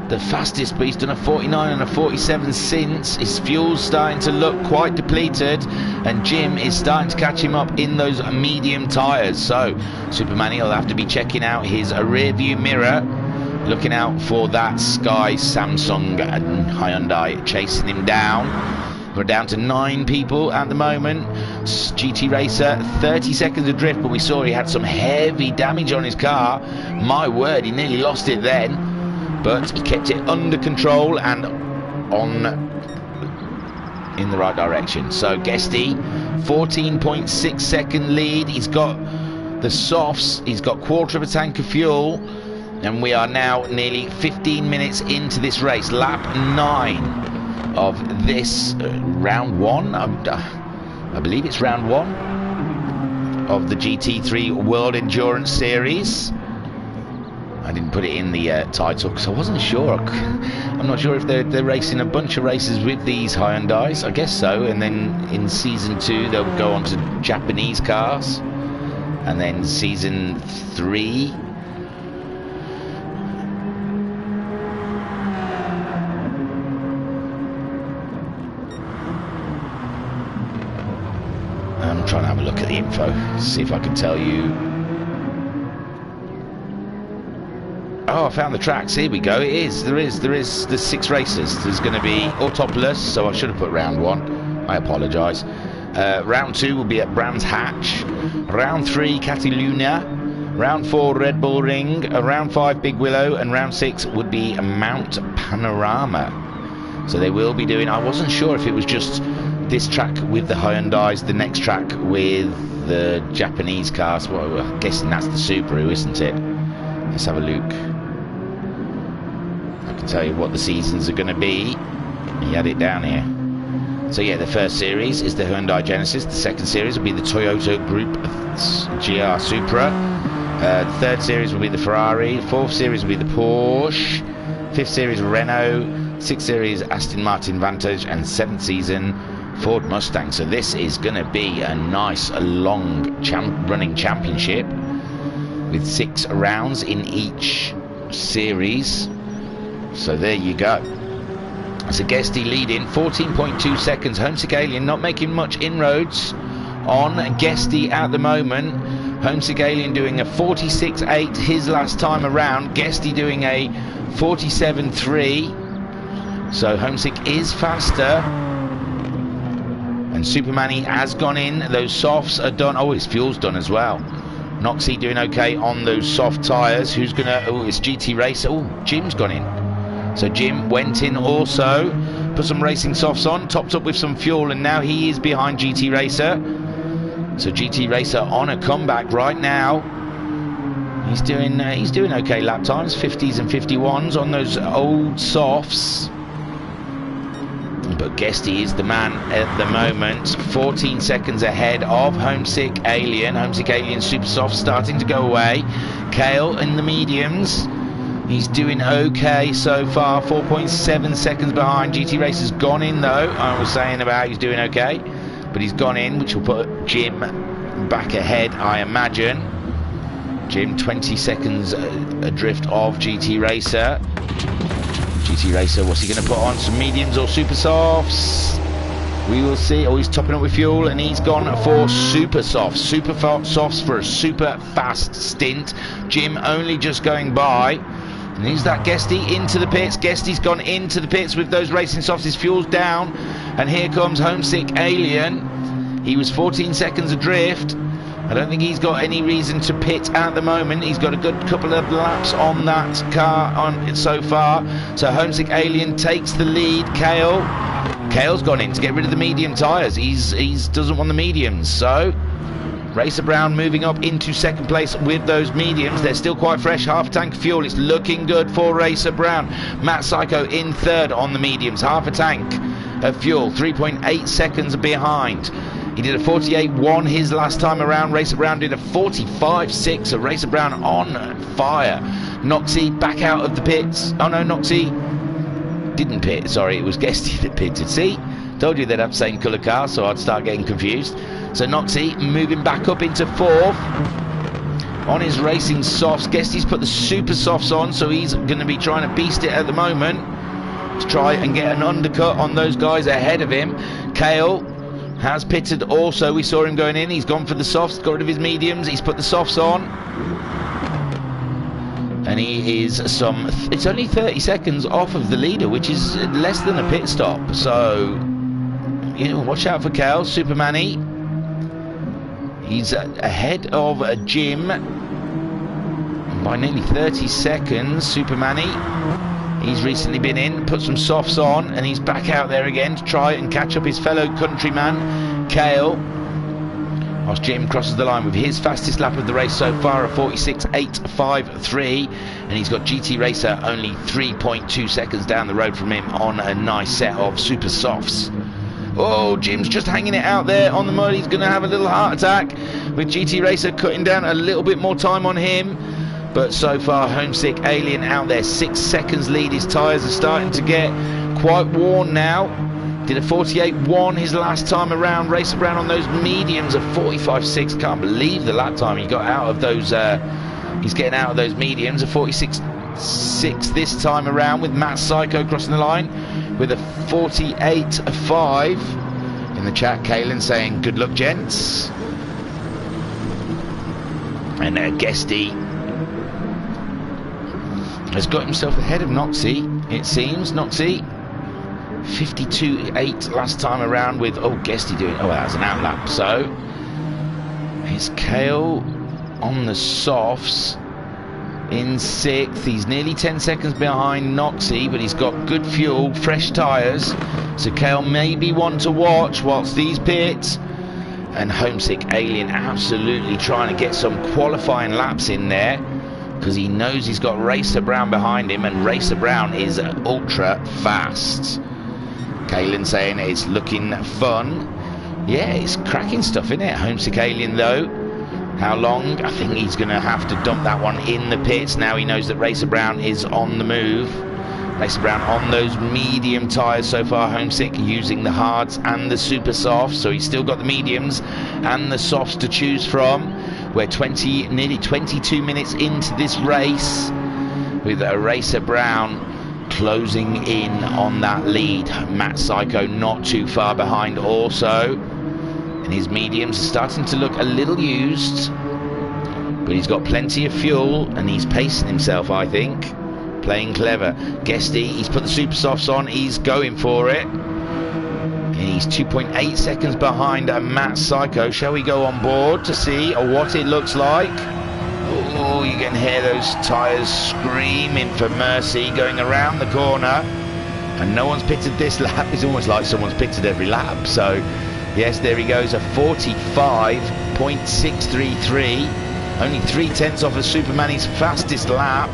the fastest, but he's done a 49 and a 47 since. His fuel's starting to look quite depleted, and Jim is starting to catch him up in those medium tyres. So Superman will have to be checking out his rear view mirror, looking out for that Sky Samsung and Hyundai chasing him down. We're down to 9 people at the moment. GT Racer 30 seconds adrift, but we saw he had some heavy damage on his car. My word, he nearly lost it then, but he kept it under control and in the right direction. So Guesty, 14.6 second lead. He's got the softs, he's got quarter of a tank of fuel, and we are now nearly 15 minutes into this race. Lap 9 of this round 1. I believe it's round 1 of the GT3 World Endurance Series. I didn't put it in the title because I wasn't sure. I'm not sure if they're racing a bunch of races with these Hyundais. I guess so. And then in season 2 they'll go on to Japanese cars, and then season 3 I'm trying to have a look look at the info, see if I can tell you. Oh, I found the tracks. Here we go. It is. There's 6 races. There's going to be Autopolis, so I should have put round 1. I apologise. Round 2 will be at Brands Hatch. Round 3, Catalunya. Round 4, Red Bull Ring. Round 5, Big Willow. And round 6 would be Mount Panorama. So they will be doing... I wasn't sure if it was just this track with the Hyundais, the next track with the Japanese cars. Well, I'm guessing that's the Subaru, isn't it? Let's have a look. I can tell you what the seasons are going to be. You had it down here. So yeah, the first series is the Hyundai Genesis. The second series will be the Toyota Group GR Supra. The third series will be the Ferrari. Fourth series will be the Porsche. Fifth series Renault. Sixth series Aston Martin Vantage. And seventh season Ford Mustang. So this is going to be a nice long running championship with 6 rounds in each series. So there you go. So Guesty leading 14.2 seconds. Homesick Alien not making much inroads on Guesty at the moment. Homesick Alien doing a 46.8 his last time around. Guesty doing a 47.3. So Homesick is faster. And Supermanny has gone in. Those softs are done. Oh, his fuel's done as well. Noxie doing okay on those soft tyres. Who's gonna... Oh, it's GT Racer. Oh, Jim's gone in. So Jim went in also, put some racing softs on, topped up with some fuel, and now he is behind GT Racer. So GT Racer on a comeback right now. He's doing okay lap times, 50s and 51s on those old softs. But Guesty is the man at the moment, 14 seconds ahead of Homesick Alien. Homesick Alien Super Soft starting to go away. Kale in the mediums. He's doing okay so far, 4.7 seconds behind. GT Racer's gone in though. I was saying about he's doing okay, but he's gone in, which will put Jim back ahead, I imagine. Jim 20 seconds adrift of GT Racer. GT Racer, what's he going to put on? Some mediums or super softs? We will see. Oh, he's topping up with fuel, and he's gone for super softs. Super softs for a super fast stint. Jim only just going by. And here's that Guesty into the pits. Guesty's gone into the pits with those racing softs. His fuel's down. And here comes Homesick Alien. He was 14 seconds adrift. I don't think he's got any reason to pit at the moment. He's got a good couple of laps on that car on so far. So Homesick Alien takes the lead. Kale's gone in to get rid of the medium tyres. He's doesn't want the mediums. So Racer Brown moving up into second place with those mediums. They're still quite fresh, half a tank of fuel. It's looking good for Racer Brown. Matt Psycho in third on the mediums, half a tank of fuel, 3.8 seconds behind. He did a 48.1 his last time around. Racer Brown did a 45.6, so Racer Brown on fire. Noxie back out of the pits. Oh no, Noxie didn't pit, sorry, it was Guesty that pitted. See, told you they'd have the same colour car, so I'd start getting confused. So Noxie moving back up into fourth on his racing softs. Guesty's put the super softs on, so he's going to be trying to beast it at the moment to try and get an undercut on those guys ahead of him. Kale has pitted also. We saw him going in. He's gone for the softs, got rid of his mediums. He's put the softs on. And he is it's only 30 seconds off of the leader, which is less than a pit stop. So, you know, watch out for Kale. Supermanny. He's ahead of Jim by nearly 30 seconds. Supermanny, he's recently been in, put some softs on, and he's back out there again to try and catch up his fellow countryman, Kale. Whilst Jim crosses the line with his fastest lap of the race so far, a 46.853, and he's got GT Racer only 3.2 seconds down the road from him on a nice set of super softs. Oh, Jim's just hanging it out there on the mud. He's going to have a little heart attack with GT Racer cutting down a little bit more time on him. But so far, Homesick Alien out there, 6 seconds lead. His tyres are starting to get quite worn now. Did a 48.1 his last time around. Racer Brown on those mediums, a 45.6. Can't believe the lap time he got out of those. He's getting out of those mediums, a 46.6 this time around, with Matt Psycho crossing the line with a 48.5. In the chat, Kalen saying, good luck, gents. And Guesty has got himself ahead of Noxie, it seems. Noxie 52.8 last time around with, oh, Guesty doing, oh, that was an outlap. So it's Kale on the softs in 6th. He's nearly 10 seconds behind Noxie, but he's got good fuel, fresh tyres. So Kale may be one to watch whilst these pits. And Homesick Alien absolutely trying to get some qualifying laps in there, because he knows he's got Racer Brown behind him, and Racer Brown is ultra fast. Kalen saying it's looking fun. Yeah, it's cracking stuff, isn't it? Homesick Alien though, how long? I think he's going to have to dump that one in the pits. Now he knows that Racer Brown is on the move. Racer Brown on those medium tyres so far. Homesick using the hards and the super softs, so he's still got the mediums and the softs to choose from. We're nearly 22 minutes into this race, with Racer Brown closing in on that lead. Matt Psycho not too far behind also, and his mediums are starting to look a little used, but he's got plenty of fuel and he's pacing himself, I think. Playing clever. Guesty, he's put the super softs on, he's going for it. And he's 2.8 seconds behind Matt Psycho. Shall we go on board to see what it looks like? Oh, you can hear those tyres screaming for mercy going around the corner. And no one's pitted this lap. It's almost like someone's pitted every lap. So, yes, there he goes, a 45.633. Only 3/10 off of Supermanny's fastest lap.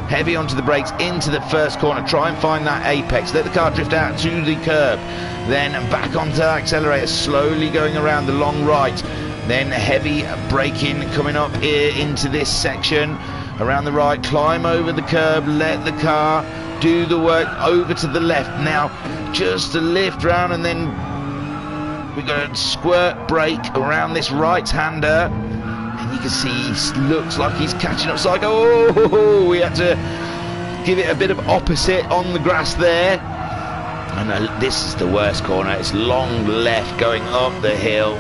Heavy onto the brakes into the first corner. Try and find that apex. Let the car drift out to the curb. Then back onto the accelerator. Slowly going around the long right. Then heavy braking coming up here into this section. Around the right. Climb over the curb. Let the car do the work. Over to the left. Now just a lift round, and then we're going to squirt brake around this right-hander. You can see he looks like he's catching up Psycho. Oh, we had to give it a bit of opposite on the grass there. And this is the worst corner. It's long left going up the hill,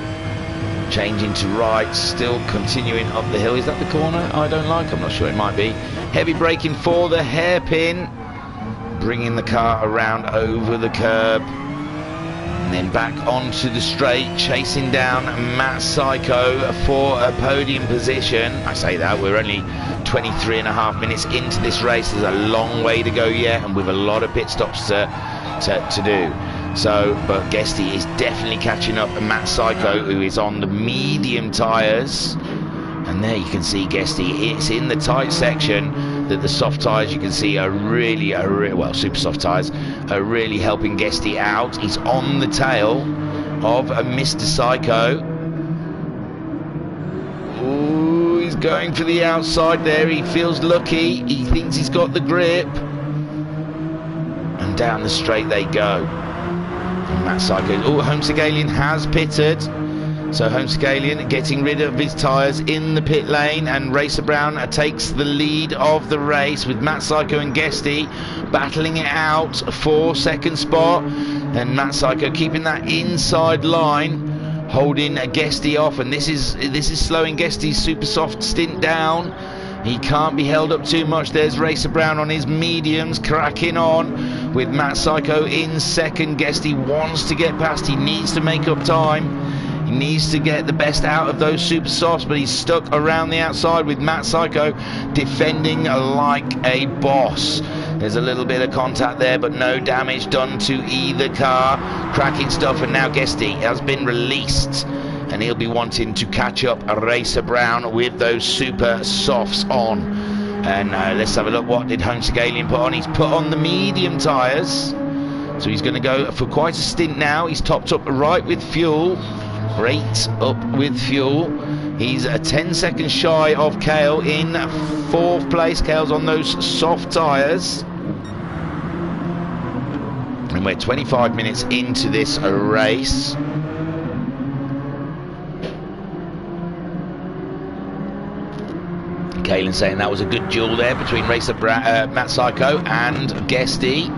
changing to right, still continuing up the hill. Is that the corner I don't like? I'm not sure, it might be. Heavy braking for the hairpin, bringing the car around over the curb. And then back onto the straight, chasing down Matt Psycho for a podium position. I say that, we're only 23.5 minutes into this race. There's a long way to go yet, and with a lot of pit stops to do. So, but Guesty is definitely catching up Matt Psycho, who is on the medium tyres. And there you can see Guesty, it's in the tight section that the soft tyres, you can see, are really, well, super soft tyres are really helping Guesty out. He's on the tail of Mr. Psycho. Ooh, he's going for the outside there. He feels lucky. He thinks he's got the grip. And down the straight they go. And Matt Psycho, oh, Homesick Alien has pitted. So Homesick Alien getting rid of his tyres in the pit lane, and Racer Brown takes the lead of the race with Matt Psycho and Guesty battling it out for second spot, and Matt Psycho keeping that inside line, holding Guesty off, and this is slowing Guesty's super soft stint down. He can't be held up too much. There's Racer Brown on his mediums, cracking on with Matt Psycho in second. Guesty wants to get past, he needs to make up time. He needs to get the best out of those super softs, but he's stuck around the outside with Matt Psycho defending like a boss. There's a little bit of contact there, but no damage done to either car. Cracking stuff, and now Guesty has been released, and he'll be wanting to catch up Racer Brown with those super softs on. And let's have a look. What did Homesick Alien put on? He's put on the medium tyres, so he's going to go for quite a stint now. He's topped up right with fuel. Great up with fuel. He's 10 seconds shy of Kale in 4th place. Kale's on those soft tyres. And we're 25 minutes into this race. Kalen saying that was a good duel there between Matt Psycho and Guesty.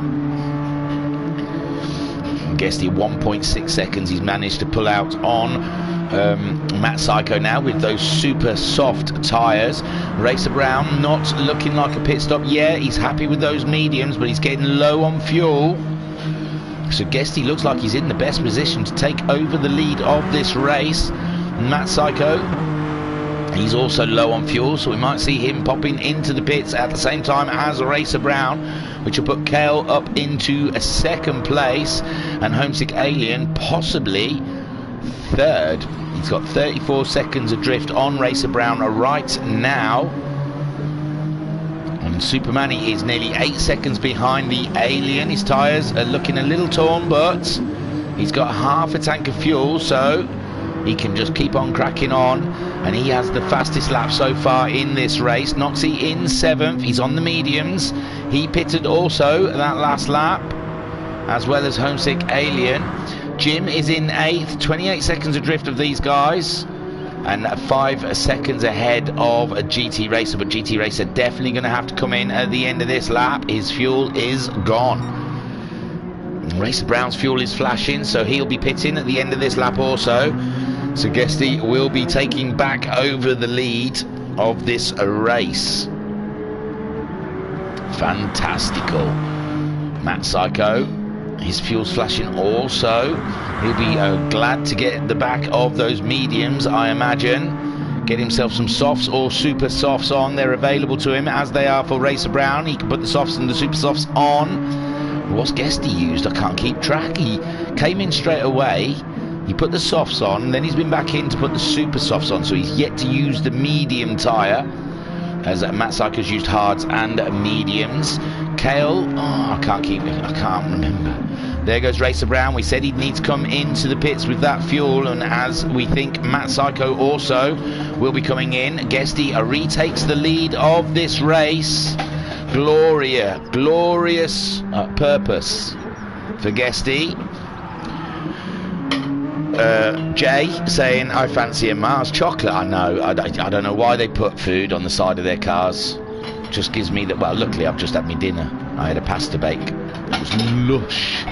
Guesty 1.6 seconds he's managed to pull out on Matt Psycho now with those super soft tyres. Racer Brown not looking like a pit stop. Yeah, he's happy with those mediums, but he's getting low on fuel. So Guesty looks like he's in the best position to take over the lead of this race. Matt Psycho, he's also low on fuel, so we might see him popping into the pits at the same time as Racer Brown, which will put Kale up into a second place, and Homesick Alien possibly third. He's got 34 seconds adrift on Racer Brown right now. And Supermanny is nearly 8 seconds behind the Alien. His tyres are looking a little torn, but he's got half a tank of fuel, so he can just keep on cracking on, and he has the fastest lap so far in this race. Noxie in 7th, he's on the mediums. He pitted also that last lap, as well as Homesick Alien. Jim is in 8th, 28 seconds adrift of these guys, and 5 seconds ahead of a GT Racer, but GT Racer definitely going to have to come in at the end of this lap. His fuel is gone. Racer Brown's fuel is flashing, so he'll be pitting at the end of this lap also. So Guesty will be taking back over the lead of this race. Fantastical. Matt Psycho, his fuel's flashing also. He'll be glad to get the back of those mediums, I imagine. Get himself some softs or super softs on. They're available to him, as they are for Racer Brown. He can put the softs and the super softs on. What's Guesty used? I can't keep track. He came in straight away. He put the softs on, then he's been back in to put the super softs on, so he's yet to use the medium tyre, as Matt Psycho's used hards and mediums. Kale, I can't remember. There goes Racer Brown. We said he'd need to come into the pits with that fuel, and as we think Matt Psycho also will be coming in. Guesty retakes the lead of this race. Glorious purpose for Guesty. Jay saying, I fancy a Mars chocolate. I know. I don't know why they put food on the side of their cars. Just gives me that. Well, luckily I've just had my dinner. I had a pasta bake. It was lush.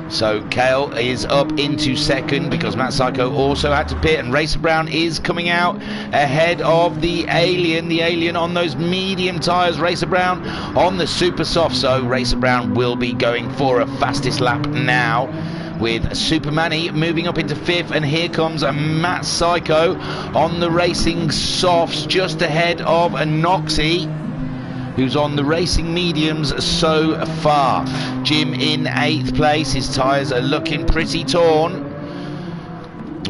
So Kale is up into second because Matt Psycho also had to pit, and Racer Brown is coming out ahead of the Alien. The Alien on those medium tyres, Racer Brown on the super soft. So Racer Brown will be going for a fastest lap now, with Supermanny moving up into 5th, and here comes a Matt Psycho on the racing softs just ahead of a Noxie, who's on the racing mediums so far. Jim in 8th place. His tyres are looking pretty torn,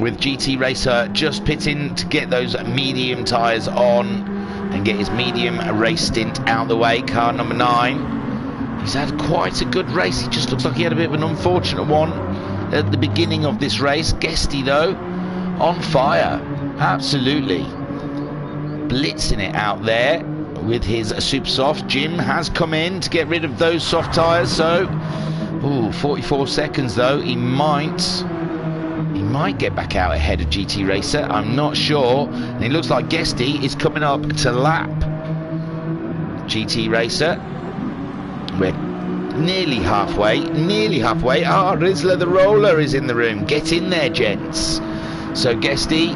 with GT Racer just pitting to get those medium tyres on and get his medium race stint out the way. Car number 9. He's had quite a good race. He just looks like he had a bit of an unfortunate one at the beginning of this race. Guesty though, on fire, absolutely blitzing it out there with his super soft. Jim has come in to get rid of those soft tyres, so 44 seconds though. He might get back out ahead of GT Racer, I'm not sure. And it looks like Guesty is coming up to lap GT Racer. We're nearly halfway. Ah, Rizzler the Roller is in the room. Get in there, gents. So Guesty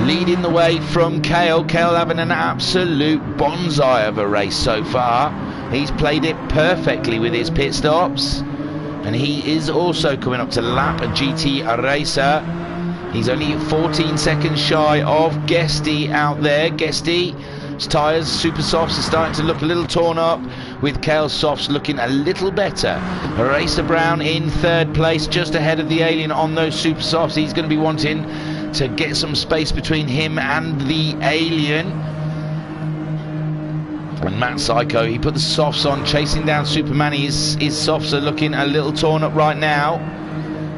leading the way from Kale. Kale having an absolute bonsai of a race so far. He's played it perfectly with his pit stops, and he is also coming up to lap a GT Racer. He's only 14 seconds shy of Guesty out there. Guesty's tyres, super softs, are starting to look a little torn up, with Kale's softs looking a little better. Racer Brown in 3rd place, just ahead of the Alien on those super softs. He's going to be wanting to get some space between him and the Alien. And Matt Psycho, he put the softs on, chasing down Superman. His softs are looking a little torn up right now.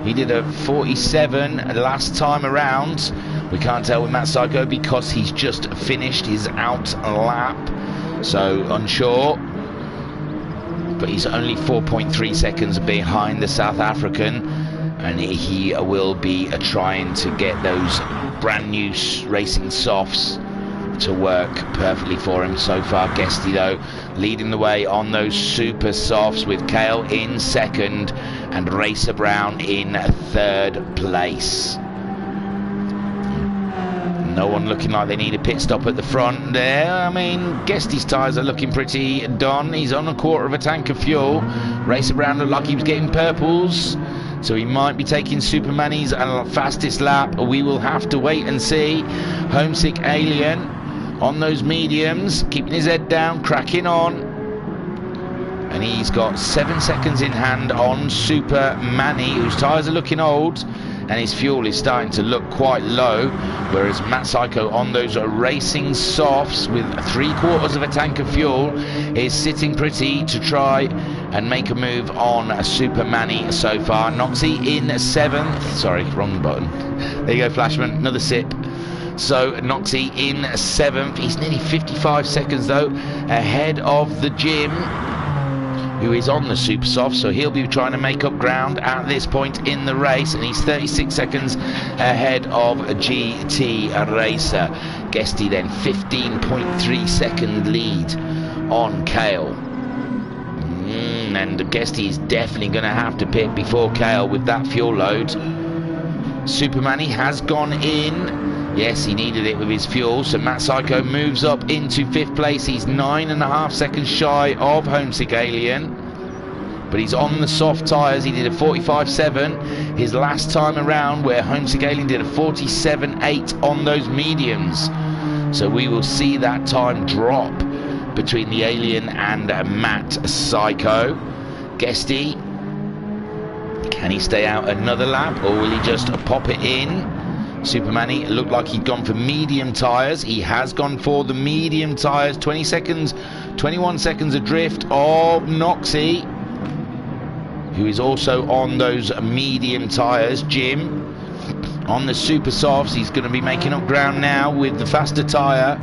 He did a 47 last time around. We can't tell with Matt Psycho because he's just finished his out lap, so unsure. But he's only 4.3 seconds behind the South African, and he will be trying to get those brand new racing softs to work perfectly for him so far. Guesty though leading the way on those super softs, with Kale in 2nd, and Racer Brown in 3rd place. No one looking like they need a pit stop at the front there. I mean, Guesty's tyres are looking pretty done. He's on a quarter of a tank of fuel. Racer Brown looked like he was getting purples, so he might be taking Supermanny's fastest lap. We will have to wait and see. Homesick Alien on those mediums, keeping his head down, cracking on. And he's got 7 seconds in hand on Supermanny, whose tyres are looking old, and his fuel is starting to look quite low, whereas Matt Psycho on those racing softs with 3/4 of a tank of fuel is sitting pretty to try and make a move on Supermanny so far. Noxie in 7th. Sorry, wrong button. There you go, Flashman, another sip. So Noxie in 7th. He's nearly 55 seconds though ahead of the Jim, who is on the super soft, so he'll be trying to make up ground at this point in the race, and he's 36 seconds ahead of GT Racer. Guesty then 15.3 second lead on Kale. And Guesty is definitely going to have to pit before Kale with that fuel load. Supermanny has gone in. Yes, he needed it with his fuel, so Matt Psycho moves up into 5th place. He's 9.5 seconds shy of Homesick Alien, but he's on the soft tyres. He did a 45.7 his last time around, where Homesick Alien did a 47.8 on those mediums. So we will see that time drop between the Alien and Matt Psycho. Guesty, can he stay out another lap, or will he just pop it in? Supermanny looked like he'd gone for medium tyres. He has gone for the medium tyres. 20 seconds, 21 seconds adrift of Noxie, who is also on those medium tyres. Jim on the super softs. He's going to be making up ground now with the faster tyre,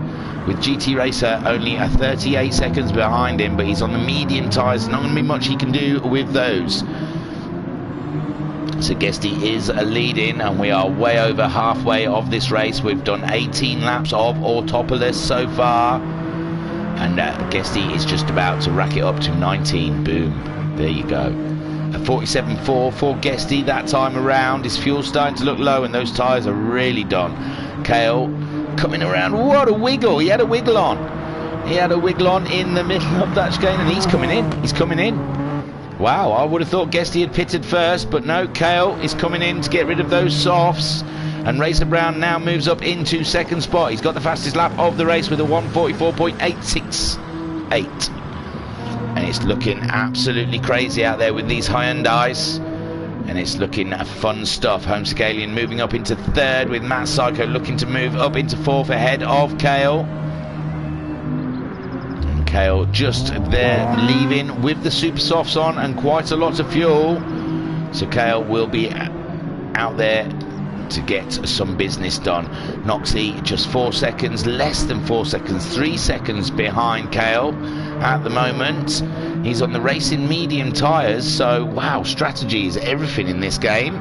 with GT Racer only 38 seconds behind him, but he's on the medium tyres. Not going to be much he can do with those. So Guesty is leading, and we are way over halfway of this race. We've done 18 laps of Autopolis so far, and Guesty is just about to rack it up to 19. Boom, there you go. A 47.4 for Guesty that time around. His fuel's starting to look low, and those tyres are really done. Kale coming around. What a wiggle! He had a wiggle on. He had a wiggle on in the middle of that chicane, and he's coming in. He's coming in. Wow, I would have thought Guesty had pitted first, but no, Kale is coming in to get rid of those softs, and Racer Brown now moves up into 2nd spot. He's got the fastest lap of the race with a 1:44.868, and it's looking absolutely crazy out there with these Hyundais, and it's looking fun stuff. Homesick Alien moving up into 3rd, with Matt Psycho looking to move up into 4th ahead of Kale. Kale just there, leaving with the super softs on and quite a lot of fuel, so Kale will be out there to get some business done. Noxie just 4 seconds, less than 4 seconds, 3 seconds behind Kale at the moment. He's on the racing medium tyres, so wow, strategy is everything in this game.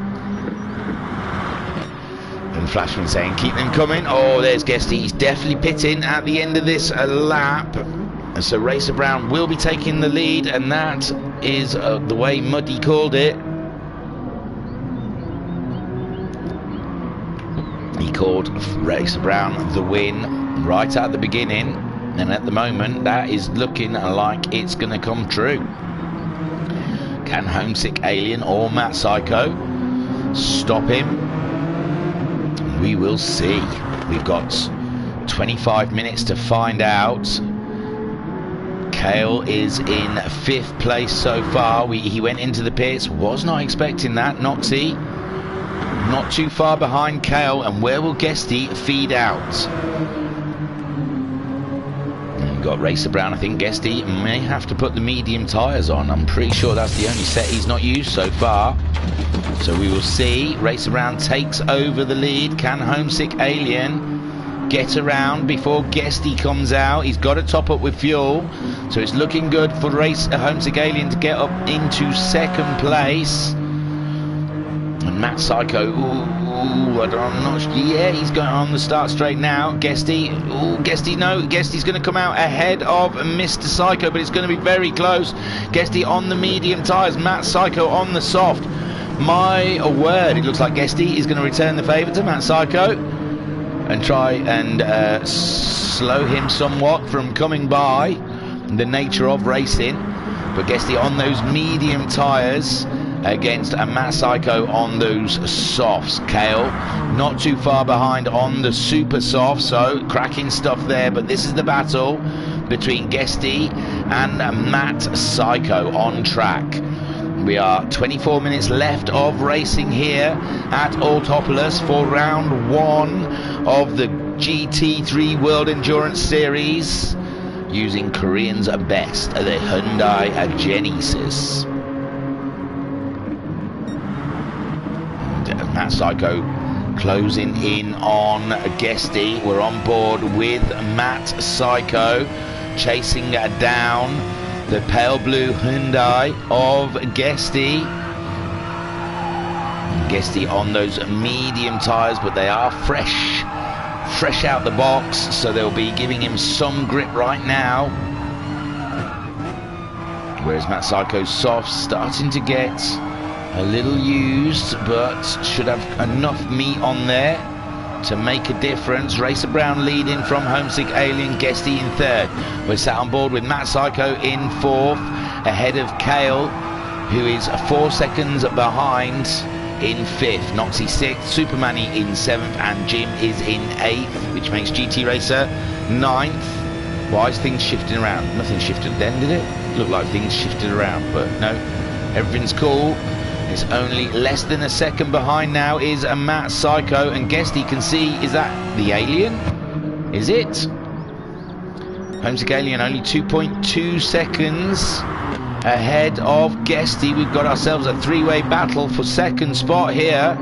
And Flashman saying keep them coming. Oh, there's Guesty. He's definitely pitting at the end of this lap. And so Racer Brown will be taking the lead, and that is the way Muddy called it. He called Racer Brown the win right at the beginning, and at the moment that is looking like it's going to come true. Can Homesick Alien or Matt Psycho stop him? We will see. We've got 25 minutes to find out. Kale is in 5th place so far. He went into the pits, was not expecting that. Noxie not too far behind Kale, and where will Guesty feed out? And we've got Racer Brown. I think Guesty may have to put the medium tyres on. I'm pretty sure that's the only set he's not used so far. So we will see. Racer Brown takes over the lead. Can Homesick Alien get around before Guesty comes out? He's got to top up with fuel, so it's looking good for Homesick Alien to get up into 2nd place. And Matt Psycho, ooh, Ooh, I'm not sure. Yeah, he's going on the start straight now. Guesty. Ooh, Guesty, no. Guesty's going to come out ahead of Mr. Psycho, but it's going to be very close. Guesty on the medium tyres. Matt Psycho on the soft. My word, it looks like Guesty is going to return the favour to Matt Psycho and try and slow him somewhat from coming by, the nature of racing. But Guesty on those medium tyres against a Matt Psycho on those softs. Kale not too far behind on the super soft, so cracking stuff there. But this is the battle between Guesty and Matt Psycho on track. We are 24 minutes left of racing here at Autopolis for round 1 of the GT3 World Endurance Series, using Korean's best, the Hyundai Genesis. Matt Psycho closing in on Guesty. We're on board with Matt Psycho, chasing down the pale blue Hyundai of Guesty. Guesty on those medium tyres, but they are fresh out the box, so they'll be giving him some grip right now. Whereas Matt Psycho's soft starting to get a little used, but should have enough meat on there to make a difference. Racer Brown leading from Homesick Alien, Guesty in 3rd. We're sat on board with Matt Psycho in 4th, ahead of Kale, who is 4 seconds behind in 5th. Noxie 6th, Supermanny in 7th, and Jim is in 8th, which makes GT Racer 9th. Why is things shifting around? Nothing shifted then, did it? Looked like things shifted around, but no, everything's cool. It's only less than a second behind now is a Matt Psycho, and Guesty can see, is that the Alien? Is it? Homesick Alien only 2.2 seconds ahead of Guesty. We've got ourselves a 3-way battle for 2nd spot here.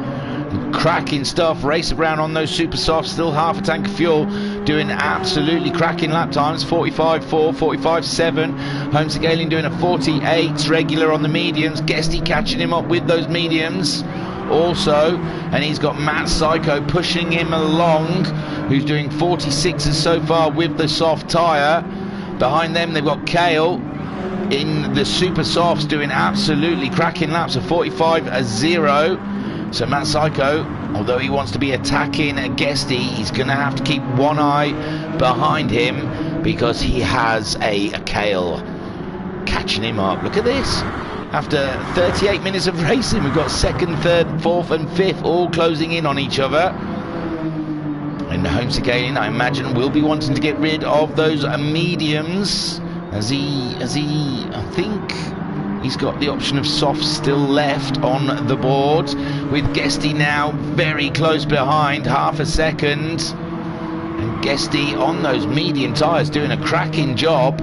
Cracking stuff. Racer Brown on those super softs, still half a tank of fuel, doing absolutely cracking lap times. 45.4, 45.7. Homesick Alien doing a 48 regular on the mediums. Guesty catching him up with those mediums also, and he's got Matt Psycho pushing him along, who's doing 46s so far with the soft tyre. Behind them they've got Kale in the super softs doing absolutely cracking laps of 45.0. So Matt Psycho, although he wants to be attacking Guesty, he's going to have to keep one eye behind him, because he has a Kale catching him up. Look at this. After 38 minutes of racing, we've got 2nd, 3rd, 4th and 5th all closing in on each other. And the Homesick Alien, I imagine, will be wanting to get rid of those mediums, as he I think he's got the option of soft still left on the board, with Guesty now very close behind, half a second. And Guesty on those medium tyres doing a cracking job.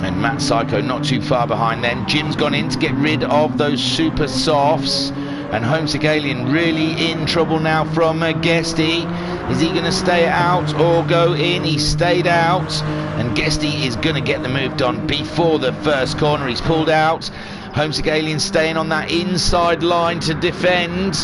And Matt Psycho not too far behind then. Jim's gone in to get rid of those super softs. And Homesick Alien really in trouble now from Guesty. Is he going to stay out or go in? He stayed out, and Guesty is going to get the move done before the first corner. He's pulled out. Homesick Alien staying on that inside line to defend,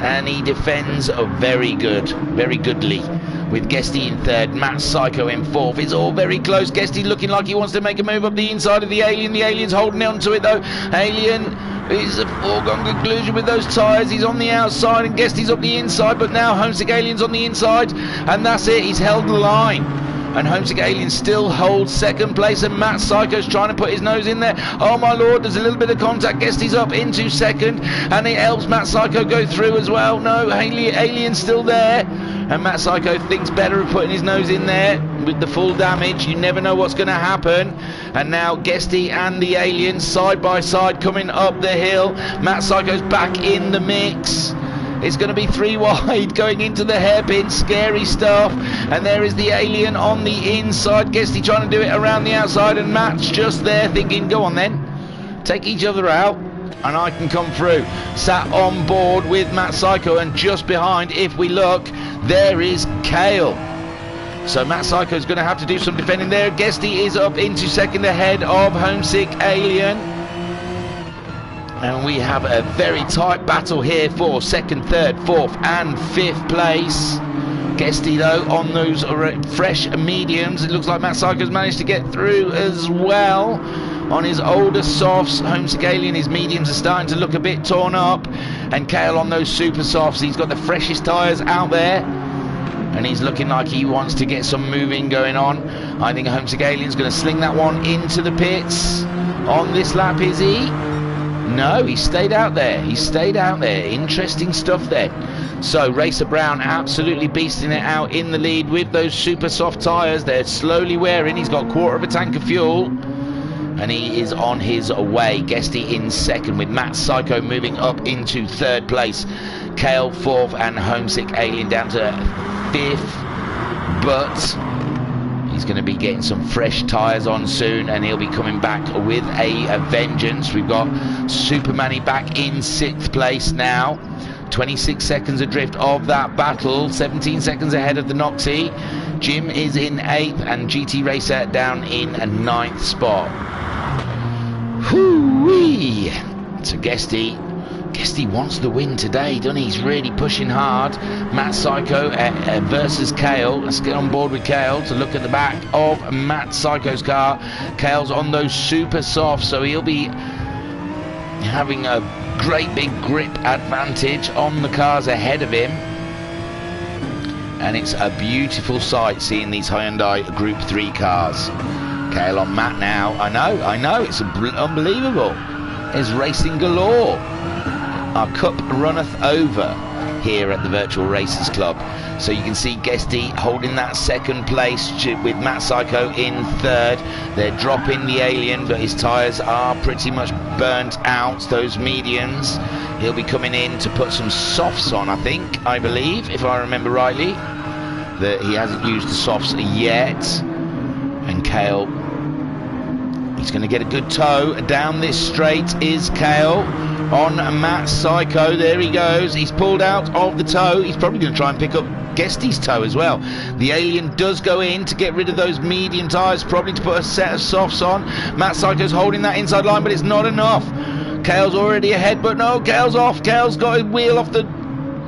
and he defends very goodly, with Guesty in 3rd, Matt Psycho in 4th. It's all very close. Guesty looking like he wants to make a move up the inside of the Alien. The Alien's holding on to it though. Alien is a foregone conclusion with those tyres. He's on the outside and Guesty's up the inside, but now Homesick Alien's on the inside, and that's it. He's held the line. And Homesick Alien still holds 2nd place, and Matt Psycho's trying to put his nose in there. Oh my lord, there's a little bit of contact. Guesty's up into 2nd, and it helps Matt Psycho go through as well. No, Alien's still there, and Matt Psycho thinks better of putting his nose in there with the full damage. You never know what's going to happen. And now Guesty and the Alien side by side coming up the hill. Matt Psycho's back in the mix. It's going to be 3 wide going into the hairpin. Scary stuff. And there is the Alien on the inside. Guesty trying to do it around the outside, and Matt's just there thinking, go on then, take each other out and I can come through. Sat on board with Matt Psycho, and just behind, if we look, there is Kale. So Matt Psycho's going to have to do some defending there. Guesty is up into 2nd ahead of Homesick Alien. And we have a very tight battle here for second, third, fourth and fifth place. Guesty though on those fresh mediums. It looks like Matt Psycho's managed to get through as well. On his older softs, Homesick Alien, his mediums are starting to look a bit torn up. And Kale on those super softs, he's got the freshest tyres out there. And he's looking like he wants to get some moving going on. I think Homesick Alien's going to sling that one into the pits. On this lap, is he? No, he stayed out there. He stayed out there. Interesting stuff then. So Racer Brown absolutely beasting it out in the lead with those super soft tyres. They're slowly wearing. He's got a quarter of a tank of fuel. And he is on his way. Guesty in second with Matt Psycho moving up into third place. Kale fourth and Homesick Alien down to fifth. But he's going to be getting some fresh tyres on soon, and he'll be coming back with a vengeance. We've got Supermanny back in sixth place now. 26 seconds adrift of that battle. 17 seconds ahead of the Noxie. Jim is in eighth, and GT Racer down in a ninth spot. Hoo-wee! So Guesty wants the win today, doesn't he? He's really pushing hard. Matt Psycho versus Kale. Let's get on board with Kale to look at the back of Matt Psycho's car. Kale's on those super softs, so he'll be having a great big grip advantage on the cars ahead of him. And it's a beautiful sight seeing these Hyundai Group 3 cars. Kale on Matt now. I know, it's unbelievable. There's racing galore. Our cup runneth over here at the Virtual Racers Club. So you can see Guesty holding that second place with Matt Psycho in third. They're dropping the Alien, but his tyres are pretty much burnt out, those mediums. He'll be coming in to put some softs on, I believe, if I remember rightly. That he hasn't used the softs yet. And Kale, he's going to get a good tow. Down this straight is Kale on Matt Psycho. There he goes. He's pulled out of the tow. He's probably going to try and pick up Guesty's toe as well. The Alien does go in to get rid of those medium tyres, probably to put a set of softs on. Matt Psycho's holding that inside line, but it's not enough. Kale's already ahead, but no, Kale's off. Kale's got his wheel off the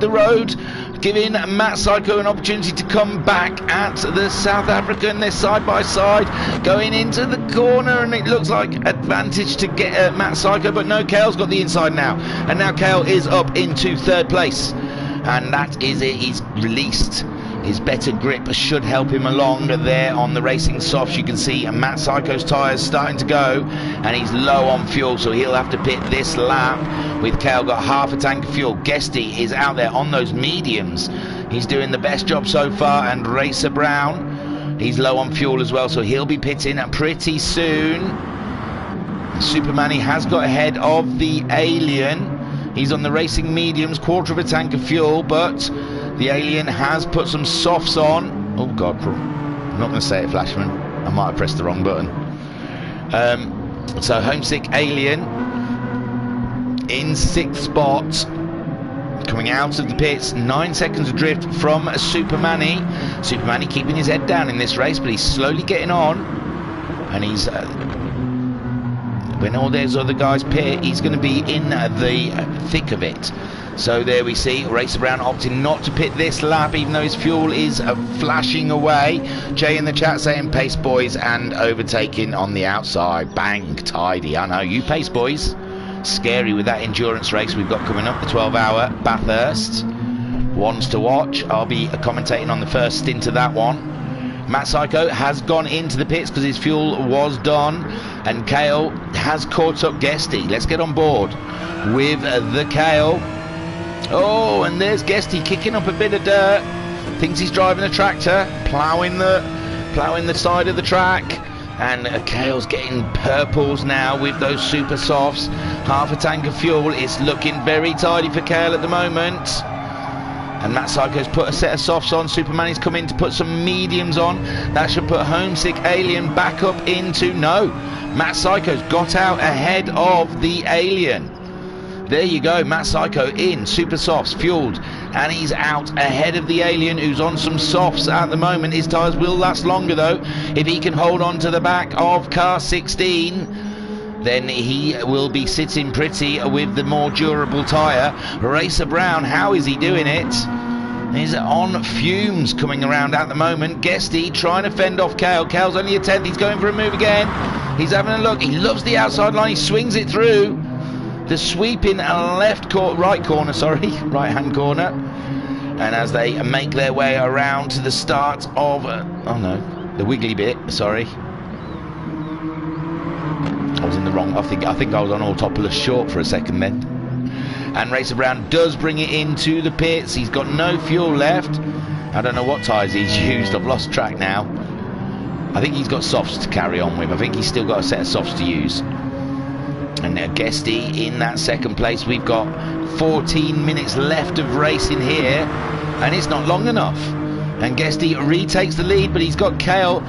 road, giving Matt Psycho an opportunity to come back at the South African. They're side by side going into the corner, and it looks like advantage to get Matt Psycho, but no, Kale's got the inside now, and now Kale is up into third place, and that is it. He's released. His better grip should help him along there on the racing softs. You can see Matt Psycho's tyres starting to go, and he's low on fuel, so he'll have to pit this lap with Kale got half a tank of fuel. Guesty is out there on those mediums. He's doing the best job so far, and Racer Brown, he's low on fuel as well, so he'll be pitting pretty soon. Supermanny has got ahead of the Alien. He's on the racing mediums, quarter of a tank of fuel, but the Alien has put some softs on. Oh God, I'm not going to say it, Flashman. I might have pressed the wrong button. So Homesick Alien in sixth spot, coming out of the pits, 9 seconds adrift from Supermanny. Supermanny keeping his head down in this race, but he's slowly getting on, and he's when all those other guys pit, he's going to be in the thick of it. So there we see Racer Brown opting not to pit this lap, even though his fuel is flashing away. Jay in the chat saying pace boys and overtaking on the outside. Bang, tidy. I know, you pace boys. Scary with that endurance race we've got coming up, the 12-hour Bathurst. Ones to watch. I'll be commentating on the first stint of that one. Matt Psycho has gone into the pits because his fuel was done, and Kale has caught up Guesty. Let's get on board with the Kale. Oh, and there's Guesty kicking up a bit of dirt. Thinks he's driving a tractor, ploughing the side of the track. And Kale's getting purples now with those super softs. Half a tank of fuel. It's looking very tidy for Kale at the moment. And Matt Psycho's put a set of softs on. Supermanny's come in to put some mediums on. That should put Homesick Alien back up into... No, Matt Psycho's got out ahead of the Alien. There you go, Matt Psycho in super softs, fueled, and he's out ahead of the Alien, who's on some softs at the moment. His tyres will last longer though if he can hold on to the back of car 16. then he will be sitting pretty with the more durable tyre. Racer Brown, how is he doing it? He's on fumes coming around at the moment. Guesty trying to fend off Cale. Cale's only a 10th. He's going for a move again. He's having a look. He loves the outside line. He swings it through the sweeping right hand corner. And as they make their way around to the start of the wiggly bit. Sorry, I was in the wrong. I think I was on Autopolis short for a second then. And Racer Brown does bring it into the pits. He's got no fuel left. I don't know what tyres he's used. I've lost track now. I think he's got softs to carry on with. I think he's still got a set of softs to use. And now Guesty in that second place. We've got 14 minutes left of racing here, and it's not long enough. And Guesty retakes the lead, but he's got Cale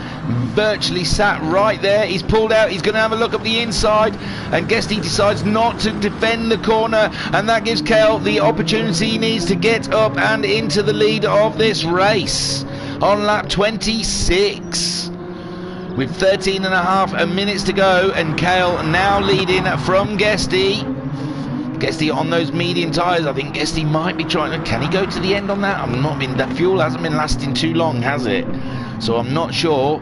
virtually sat right there. He's pulled out. He's going to have a look up the inside, and Guesty decides not to defend the corner, and that gives Cale the opportunity he needs to get up and into the lead of this race on lap 26. With 13 and a half minutes to go, and Cale now leading from Guesty. Guesty on those medium tyres. I think Guesty might be trying to... Can he go to the end on that? That fuel hasn't been lasting too long, has it? So I'm not sure.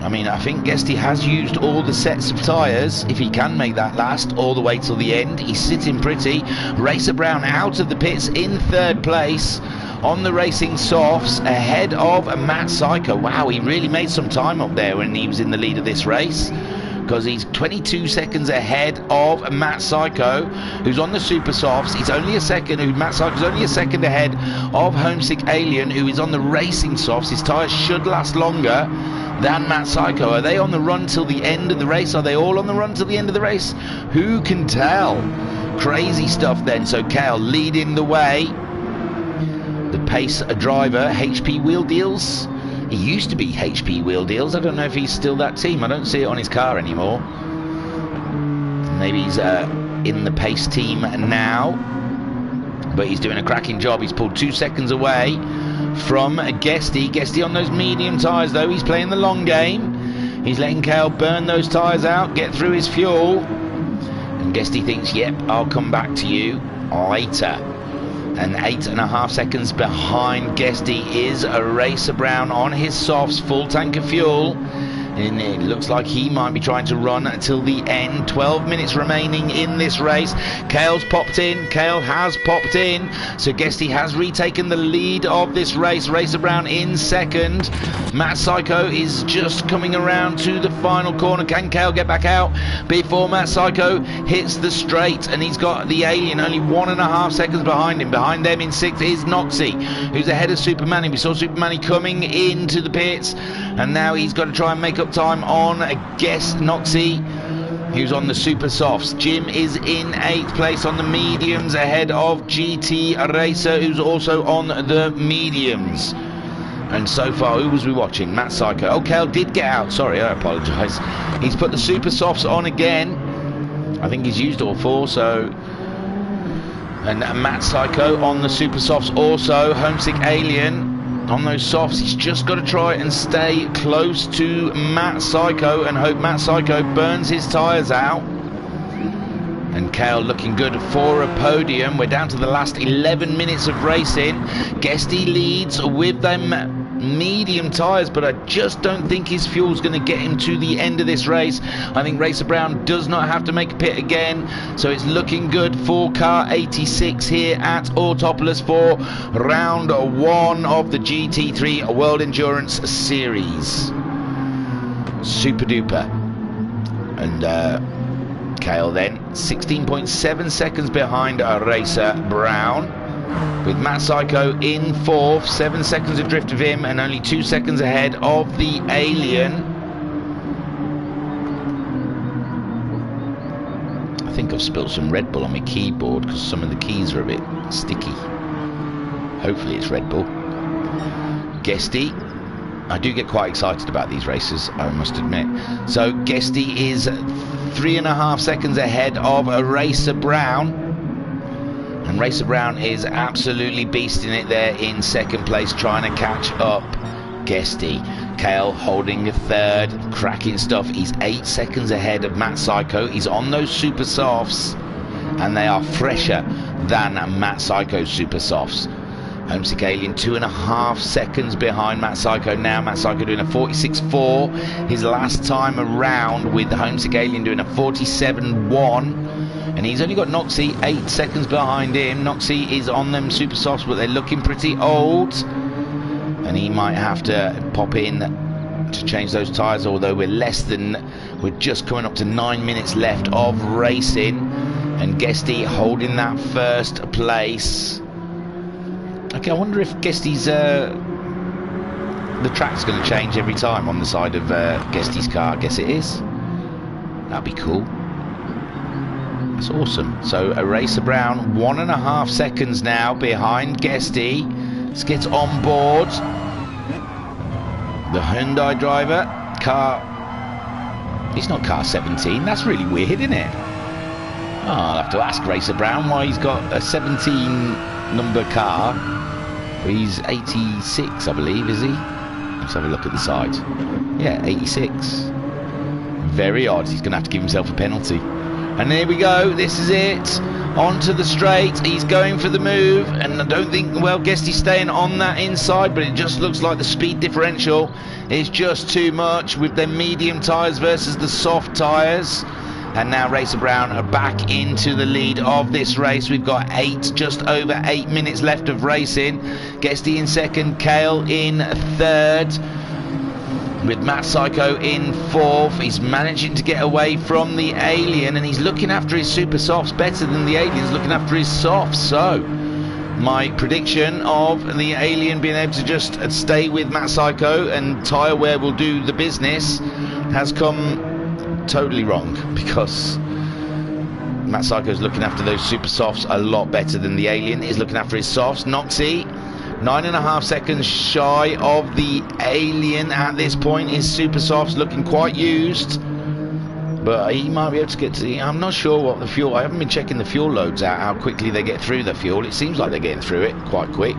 I mean, I think Guesty has used all the sets of tyres, if he can make that last all the way till the end. He's sitting pretty. Racer Brown out of the pits in third place on the racing softs, ahead of Matt Psycho. Wow, he really made some time up there when he was in the lead of this race, because he's 22 seconds ahead of Matt Psycho, who's on the super softs. He's only a second. Matt Psycho's only a second ahead of Homesick Alien, who is on the racing softs. His tyres should last longer than Matt Psycho. Are they on the run till the end of the race? Are they all on the run till the end of the race? Who can tell? Crazy stuff then. So Cale leading the way. The pace driver, HP Wheel Deals. He used to be HP Wheel Deals. I don't know if he's still that team. I don't see it on his car anymore. Maybe he's in the pace team now. But he's doing a cracking job. He's pulled 2 seconds away from Guesty. Guesty on those medium tyres though. He's playing the long game. He's letting Cale burn those tyres out, get through his fuel. And Guesty thinks, yep, I'll come back to you later. And 8.5 seconds behind Guesty is a Racer Brown on his softs, full tank of fuel. And it looks like he might be trying to run until the end. 12 minutes remaining in this race. Cale's popped in. Cale has popped in. So Guesty has retaken the lead of this race. Racer Brown in second. Matt Psycho is just coming around to the final corner. Can Cale get back out before Matt Psycho hits the straight? And he's got the Alien only 1.5 seconds behind him. Behind them in sixth is Noxie, who's ahead of Superman. We saw Superman coming into the pits, and now he's got to try and make up time on Noxie, who's on the super softs. Jim is in 8th place on the mediums, ahead of GT Racer, who's also on the mediums. And so far, who was we watching? Matt Psycho. Oh, Cale did get out. Sorry, I apologise. He's put the super softs on again. I think he's used all 4, so... And Matt Psycho on the super softs also. Homesick Alien on those softs. He's just got to try and stay close to Matt Psycho and hope Matt Psycho burns his tyres out. And Cale looking good for a podium. We're down to the last 11 minutes of racing. Guesty leads with them medium tyres, but I just don't think his fuel's going to get him to the end of this race. I think Racer Brown does not have to make a pit again, so it's looking good for car 86 here at Autopolis for round 1 of the GT3 World Endurance Series. Super duper. And Cale then 16.7 seconds behind Racer Brown, with Matt Psycho in 4th, 7 seconds adrift of him, and only 2 seconds ahead of the Alien. I think I've spilled some Red Bull on my keyboard because some of the keys are a bit sticky. Hopefully it's Red Bull. Guesty. I do get quite excited about these races, I must admit. So Guesty is 3.5 seconds ahead of a Racer Brown. And Racer Brown is absolutely beasting it there in second place, trying to catch up Guesty. Kale holding third, cracking stuff. He's 8 seconds ahead of Matt Psycho. He's on those super softs, and they are fresher than Matt Psycho's super softs. Homesick Alien 2.5 seconds behind Matt Psycho now. Matt Psycho doing a 46.4 his last time around, with the Homesick Alien doing a 47.1, and he's only got Noxie 8 seconds behind him. Noxie is on them super softs, but they're looking pretty old, and he might have to pop in to change those tyres, although we're just coming up to 9 minutes left of racing, and Guesty holding that first place. Okay, I wonder if Guesty's the track's going to change every time on the side of Guesty's car. I guess it is. That'd be cool. That's awesome. So Eraser Brown 1.5 seconds now behind Guesty. Let's get on board. The Hyundai driver, he's not car 17. That's really weird, isn't it? Oh, I'll have to ask Racer Brown why he's got a 17 number car. He's 86, I believe, is he? Let's have a look at the side. Yeah, 86. Very odd. He's going to have to give himself a penalty. And here we go. This is it. Onto the straight. He's going for the move. And I don't think, well, Guesty's staying on that inside, but it just looks like the speed differential is just too much with the medium tyres versus the soft tyres. And now Racer Brown are back into the lead of this race. We've got just over 8 minutes left of racing. Guesty in second, Kale in third, with Matt Psycho in fourth. He's managing to get away from the Alien, and he's looking after his super softs better than the Alien's looking after his softs. So my prediction of the Alien being able to just stay with Matt Psycho and tyre wear will do the business has come totally wrong, because Matt Psycho's looking after those super softs a lot better than the Alien is looking after his softs. Noxie 9.5 seconds shy of the Alien at this point. His super softs looking quite used, but he might be able to get to the, I'm not sure what the fuel, I haven't been checking the fuel loads out, how quickly they get through the fuel. It seems like they're getting through it quite quick,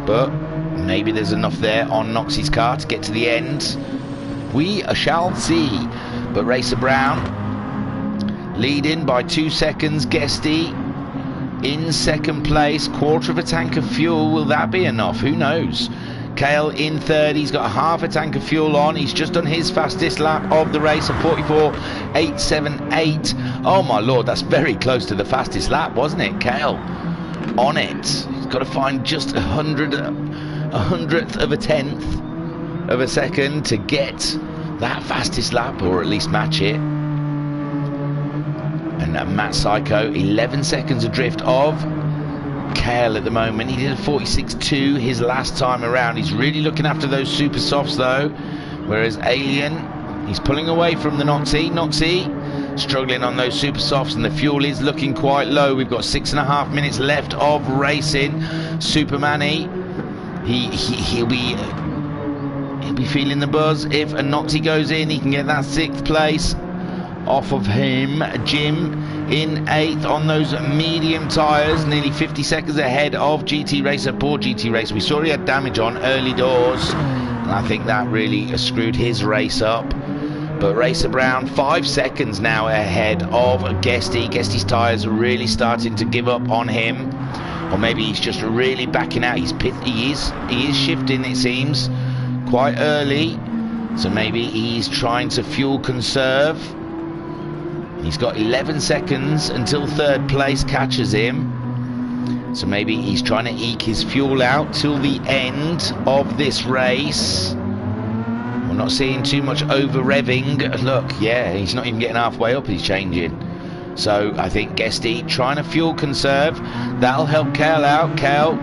but maybe there's enough there on Noxie's car to get to the end. We shall see. But Racer Brown leading by 2 seconds. Guesty in second place, quarter of a tank of fuel. Will that be enough? Who knows? Kale in third. He's got half a tank of fuel on. He's just done his fastest lap of the race, a 44.878. Oh my lord, that's very close to the fastest lap, wasn't it? Kale on it. He's got to find just a hundredth of a tenth of a second to get that fastest lap, or at least match it. And Matt Psycho 11 seconds adrift of Kale at the moment. He did a 46.2 his last time around. He's really looking after those super softs though, whereas Alien, he's pulling away from the Noxie. Noxie struggling on those super softs, and the fuel is looking quite low. We've got 6.5 minutes left of racing. Superman-y, he'll be feeling the buzz. If a Noxie goes in, he can get that 6th place off of him. Jim in 8th on those medium tyres, nearly 50 seconds ahead of GT Racer. Poor GT Racer, we saw he had damage on early doors, and I think that really screwed his race up. But Racer Brown 5 seconds now ahead of Guesty. Guesty's tyres are really starting to give up on him, or maybe he's just really backing out. He is shifting, it seems, quite early, so maybe he's trying to fuel conserve. He's got 11 seconds until third place catches him, so maybe he's trying to eke his fuel out till the end of this race. We're not seeing too much over revving. Look, yeah, he's not even getting halfway up, he's changing. So I think Guesty trying to fuel conserve, that'll help Kale out. Kale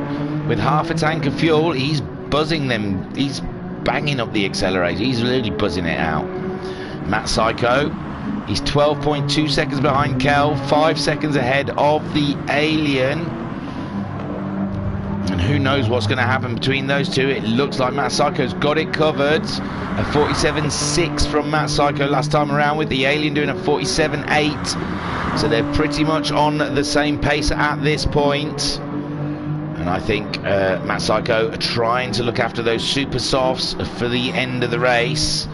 with half a tank of fuel, he's buzzing them, he's banging up the accelerator, he's really buzzing it out. Matt Psycho, he's 12.2 seconds behind Kale, 5 seconds ahead of the Alien, and who knows what's going to happen between those two. It looks like Matt Psycho's got it covered. A 47.6 from Matt Psycho last time around, with the Alien doing a 47.8, so they're pretty much on the same pace at this point. And I think Matt Psycho are trying to look after those super softs for the end of the race.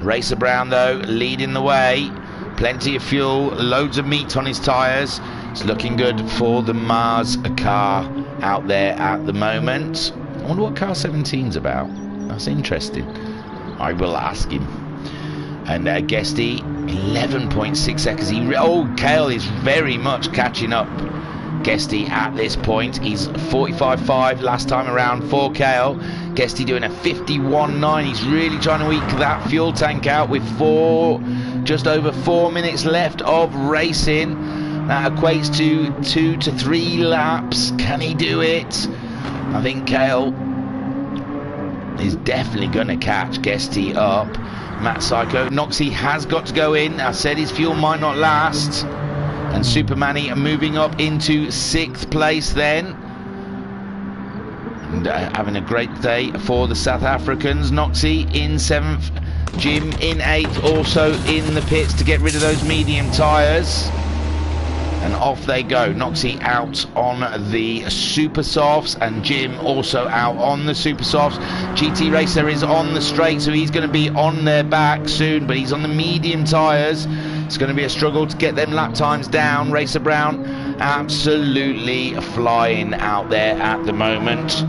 Racer Brown, though, leading the way. Plenty of fuel, loads of meat on his tyres. It's looking good for the Mars car out there at the moment. I wonder what car 17's about. That's interesting. I will ask him. And Guesty, 11.6 seconds. Kale is very much catching up. Guesty at this point, he's 45.5 last time around for Kale. Guesty doing a 51.9. He's really trying to eke that fuel tank out with just over 4 minutes left of racing. That equates to 2 to 3 laps. Can he do it? I think Kale is definitely going to catch Guesty up. Matt Psycho, Noxie has got to go in. I said his fuel might not last. And Supermanny moving up into 6th place then. And having a great day for the South Africans. Noxie in 7th. Jim in 8th. Also in the pits to get rid of those medium tyres. And off they go. Noxie out on the Super Softs. And Jim also out on the Super Softs. GT Racer is on the straight, so he's going to be on their back soon. But he's on the medium tyres. It's going to be a struggle to get them lap times down. Racer Brown absolutely flying out there at the moment.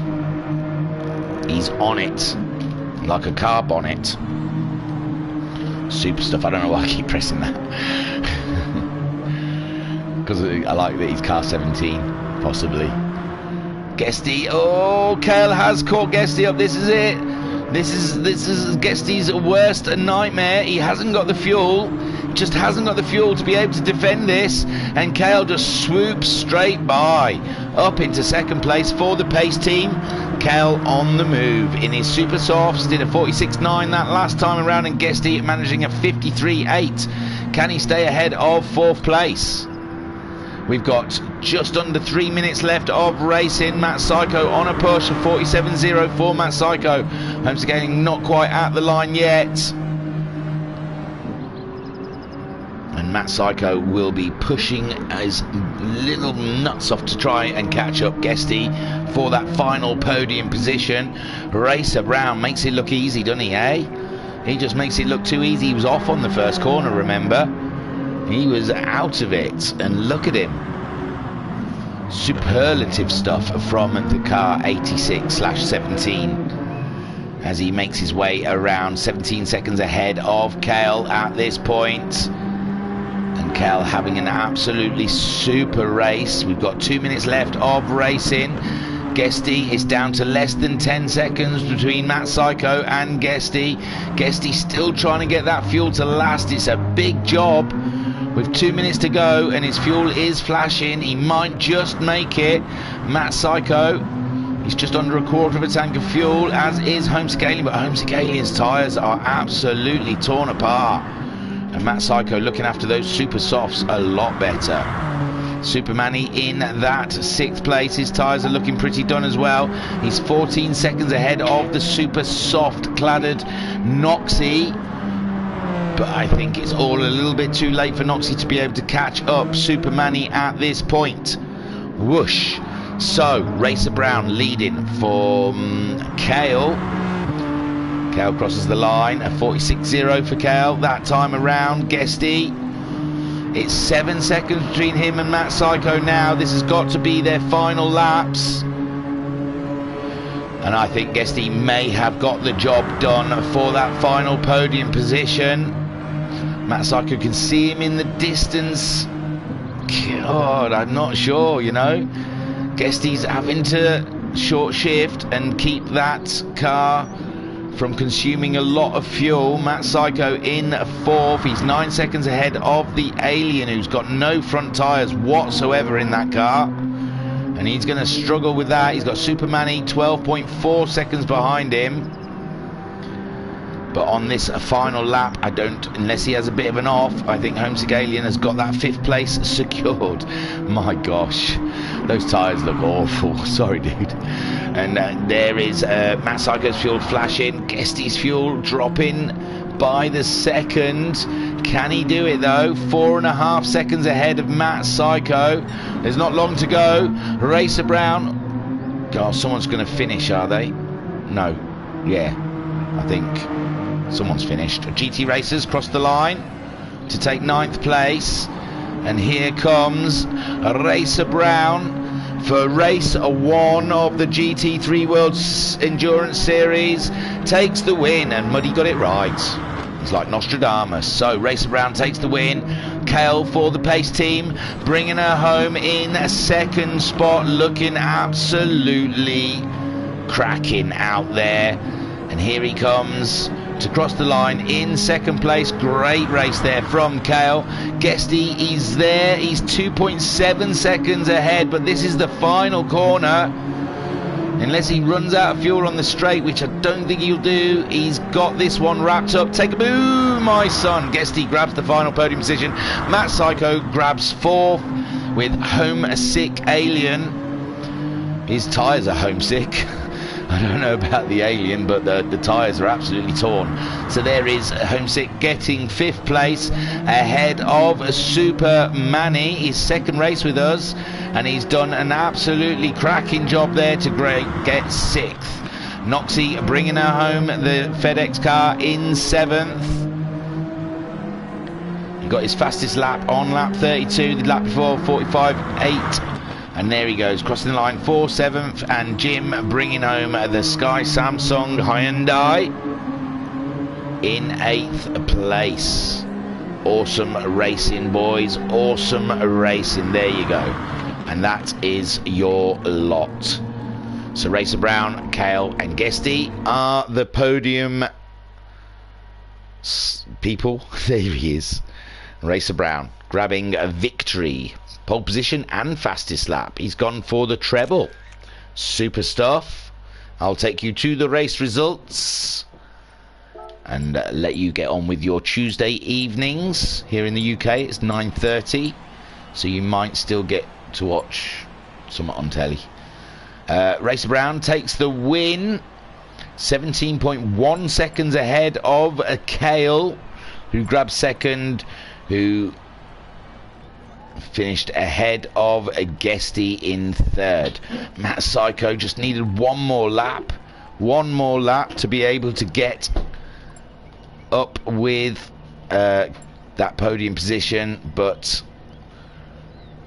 He's on it like a car bonnet. Super stuff. I don't know why I keep pressing that. Because I like that he's car 17, possibly. Guesty. Oh, Kale has caught Guesty up. This is it. This is Guesty's worst nightmare. He hasn't got the fuel. Just hasn't got the fuel to be able to defend this, and Kale just swoops straight by up into 2nd place for the pace team. Kale on the move in his Super Softs, did a 46.9 that last time around, and Guesty managing a 53.8. Can he stay ahead of 4th place? We've got just under 3 minutes left of racing. Matt Psycho on a push of 47.0 for Matt Psycho. Holmes again not quite at the line yet. And Matt Psycho will be pushing his little nuts off to try and catch up Guesty for that final podium position. Racer Brown makes it look easy, doesn't he, eh? He just makes it look too easy. He was off on the first corner, remember? He was out of it, and look at him. Superlative stuff from the car 86/17 as he makes his way around 17 seconds ahead of Kale at this point. And Kale having an absolutely super race. We've got 2 minutes left of racing. Guesty is down to less than 10 seconds between Matt Psycho and Guesty. Guesty still trying to get that fuel to last. It's a big job. With 2 minutes to go and his fuel is flashing. He might just make it. Matt Psycho, he's just under a quarter of a tank of fuel, as is Homesick Alien, but Homesick Alien's tyres are absolutely torn apart. And Matt Psycho looking after those Super Softs a lot better. Supermanny in that 6th place. His tyres are looking pretty done as well. He's 14 seconds ahead of the Super Soft cladded Noxie. But I think it's all a little bit too late for Noxie to be able to catch up Supermanny at this point. Whoosh. So, Racer Brown leading for Kale. Kale crosses the line. A 46.0 for Kale that time around. Guesty. It's 7 seconds between him and Matt Psycho now. This has got to be their final laps. And I think Guesty may have got the job done for that final podium position. Matt Psycho can see him in the distance. God, I'm not sure, you know. Guesty's having to short shift and keep that car from consuming a lot of fuel. Matt Psycho in 4th. He's 9 seconds ahead of the Alien, who's got no front tyres whatsoever in that car. And he's going to struggle with that. He's got Supermanny 12.4 seconds behind him. But on this final lap, I don't, unless he has a bit of an off, I think Homesick Alien has got that 5th place secured. My gosh, those tyres look awful. Sorry, dude. And there is Matt Psycho's fuel flashing, Guesty's fuel dropping by the second. Can he do it though? 4.5 seconds ahead of Matt Psycho. There's not long to go. Racer Brown God, someone's going to finish, are they? No. Yeah, I think someone's finished. GT racers cross the line to take 9th place. And here comes Racer Brown for race 1 of the GT3 World Endurance Series. Takes the win, and Muddy got it right. It's like Nostradamus. So Racer Brown takes the win. Kale for the pace team, bringing her home in 2nd spot, looking absolutely cracking out there. And here he comes to cross the line in 2nd place. Great race there from Kale. Guesty is there. He's 2.7 seconds ahead, but this is the final corner. Unless he runs out of fuel on the straight, which I don't think he'll do. He's got this one wrapped up. Take a boo, my son. Guesty grabs the final podium position. Matt Psycho grabs 4th with Homesick Alien. His tyres are homesick. I don't know about the Alien, but the tyres are absolutely torn. So there is Homesick getting 5th place ahead of Super Manny. His 2nd race with us, and he's done an absolutely cracking job there to get 6th. Noxie bringing her home the FedEx car in 7th. He got his fastest lap on lap 32, the lap before 45.8. And there he goes, crossing the line for 7th, and Jim bringing home the Sky Samsung Hyundai in 8th place. Awesome racing, boys. Awesome racing. There you go. And that is your lot. So Racer Brown, Kale and Guesty are the podium people. There he is. Racer Brown grabbing a victory. Pole position and fastest lap. He's gone for the treble. Super stuff. I'll take you to the race results and let you get on with your Tuesday evenings. Here in the UK it's 9:30, so you might still get to watch some on telly. Racer Brown takes the win, 17.1 seconds ahead of Kale, who grabbed 2nd, who finished ahead of a Guesty in 3rd. Matt Psycho just needed one more lap to be able to get up with that podium position, but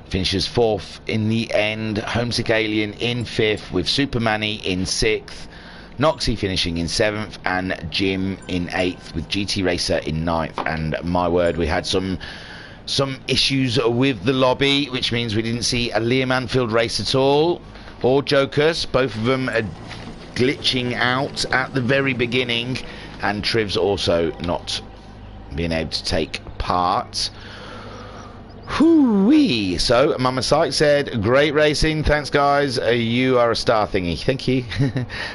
finishes 4th in the end. Homesick Alien in 5th with Super Manny in 6th. Noxie finishing in 7th, and Jim in 8th with GT Racer in 9th. And my word, we had some issues with the lobby, which means we didn't see a Liam Anfield race at all, or Jokers. Both of them are glitching out at the very beginning, and Triv's also not being able to take part. Hoo-wee. So Mama Syke said, great racing, thanks guys, you are a star, Thingy. Thank you.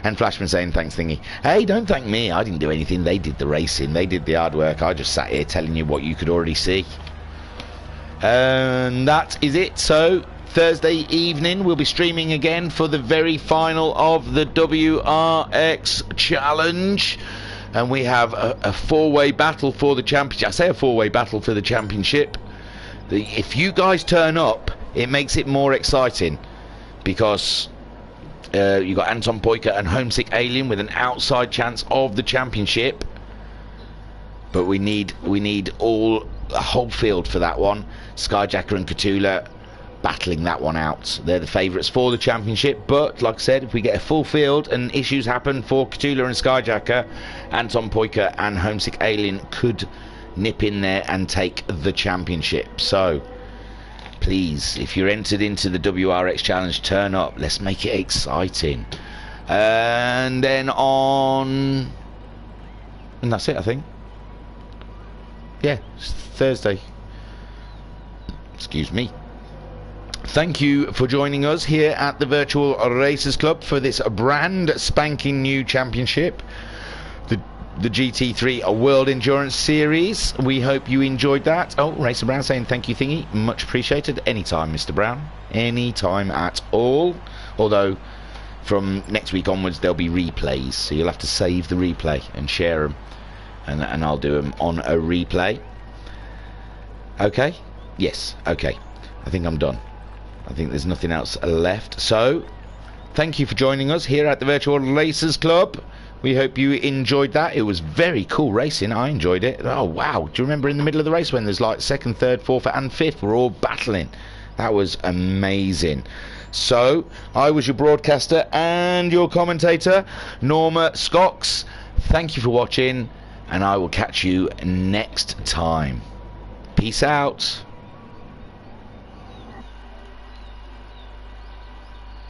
And Flashman saying, thanks, Thingy. Hey, don't thank me, I didn't do anything. They did the racing, they did the hard work. I just sat here telling you what you could already see. And that is it. So Thursday evening we'll be streaming again for the very final of the WRX Challenge, and we have a four-way battle for the championship. I say a four-way battle for the championship. If you guys turn up, it makes it more exciting, because you got Anton Poika and Homesick Alien with an outside chance of the championship, but we need a whole field for that one. Skyjacker and Cthulhu battling that one out. They're the favourites for the championship, but like I said, if we get a full field and issues happen for Cthulhu and Skyjacker, Anton Poika and Homesick Alien could nip in there and take the championship. So please, if you're entered into the WRX Challenge, turn up. Let's make it exciting. And then and that's it, I think. Yeah, it's Thursday. Excuse me. Thank you for joining us here at the Virtual Racers Club for this brand spanking new championship, the GT3 World Endurance Series. We hope you enjoyed that. Oh, Racer Brown saying thank you, Thingy. Much appreciated. Anytime, Mr. Brown. Anytime at all. Although from next week onwards there'll be replays, so you'll have to save the replay and share them, and I'll do them on a replay. Okay? Yes, okay. I think I'm done. I think there's nothing else left. So thank you for joining us here at the Virtual Racers Club. We hope you enjoyed that. It was very cool racing. I enjoyed it. Oh wow, do you remember in the middle of the race when there's like second, third, fourth and fifth were all battling? That was amazing. So I was your broadcaster and your commentator, Norma Scocks. Thank you for watching, and I will catch you next time. Peace out.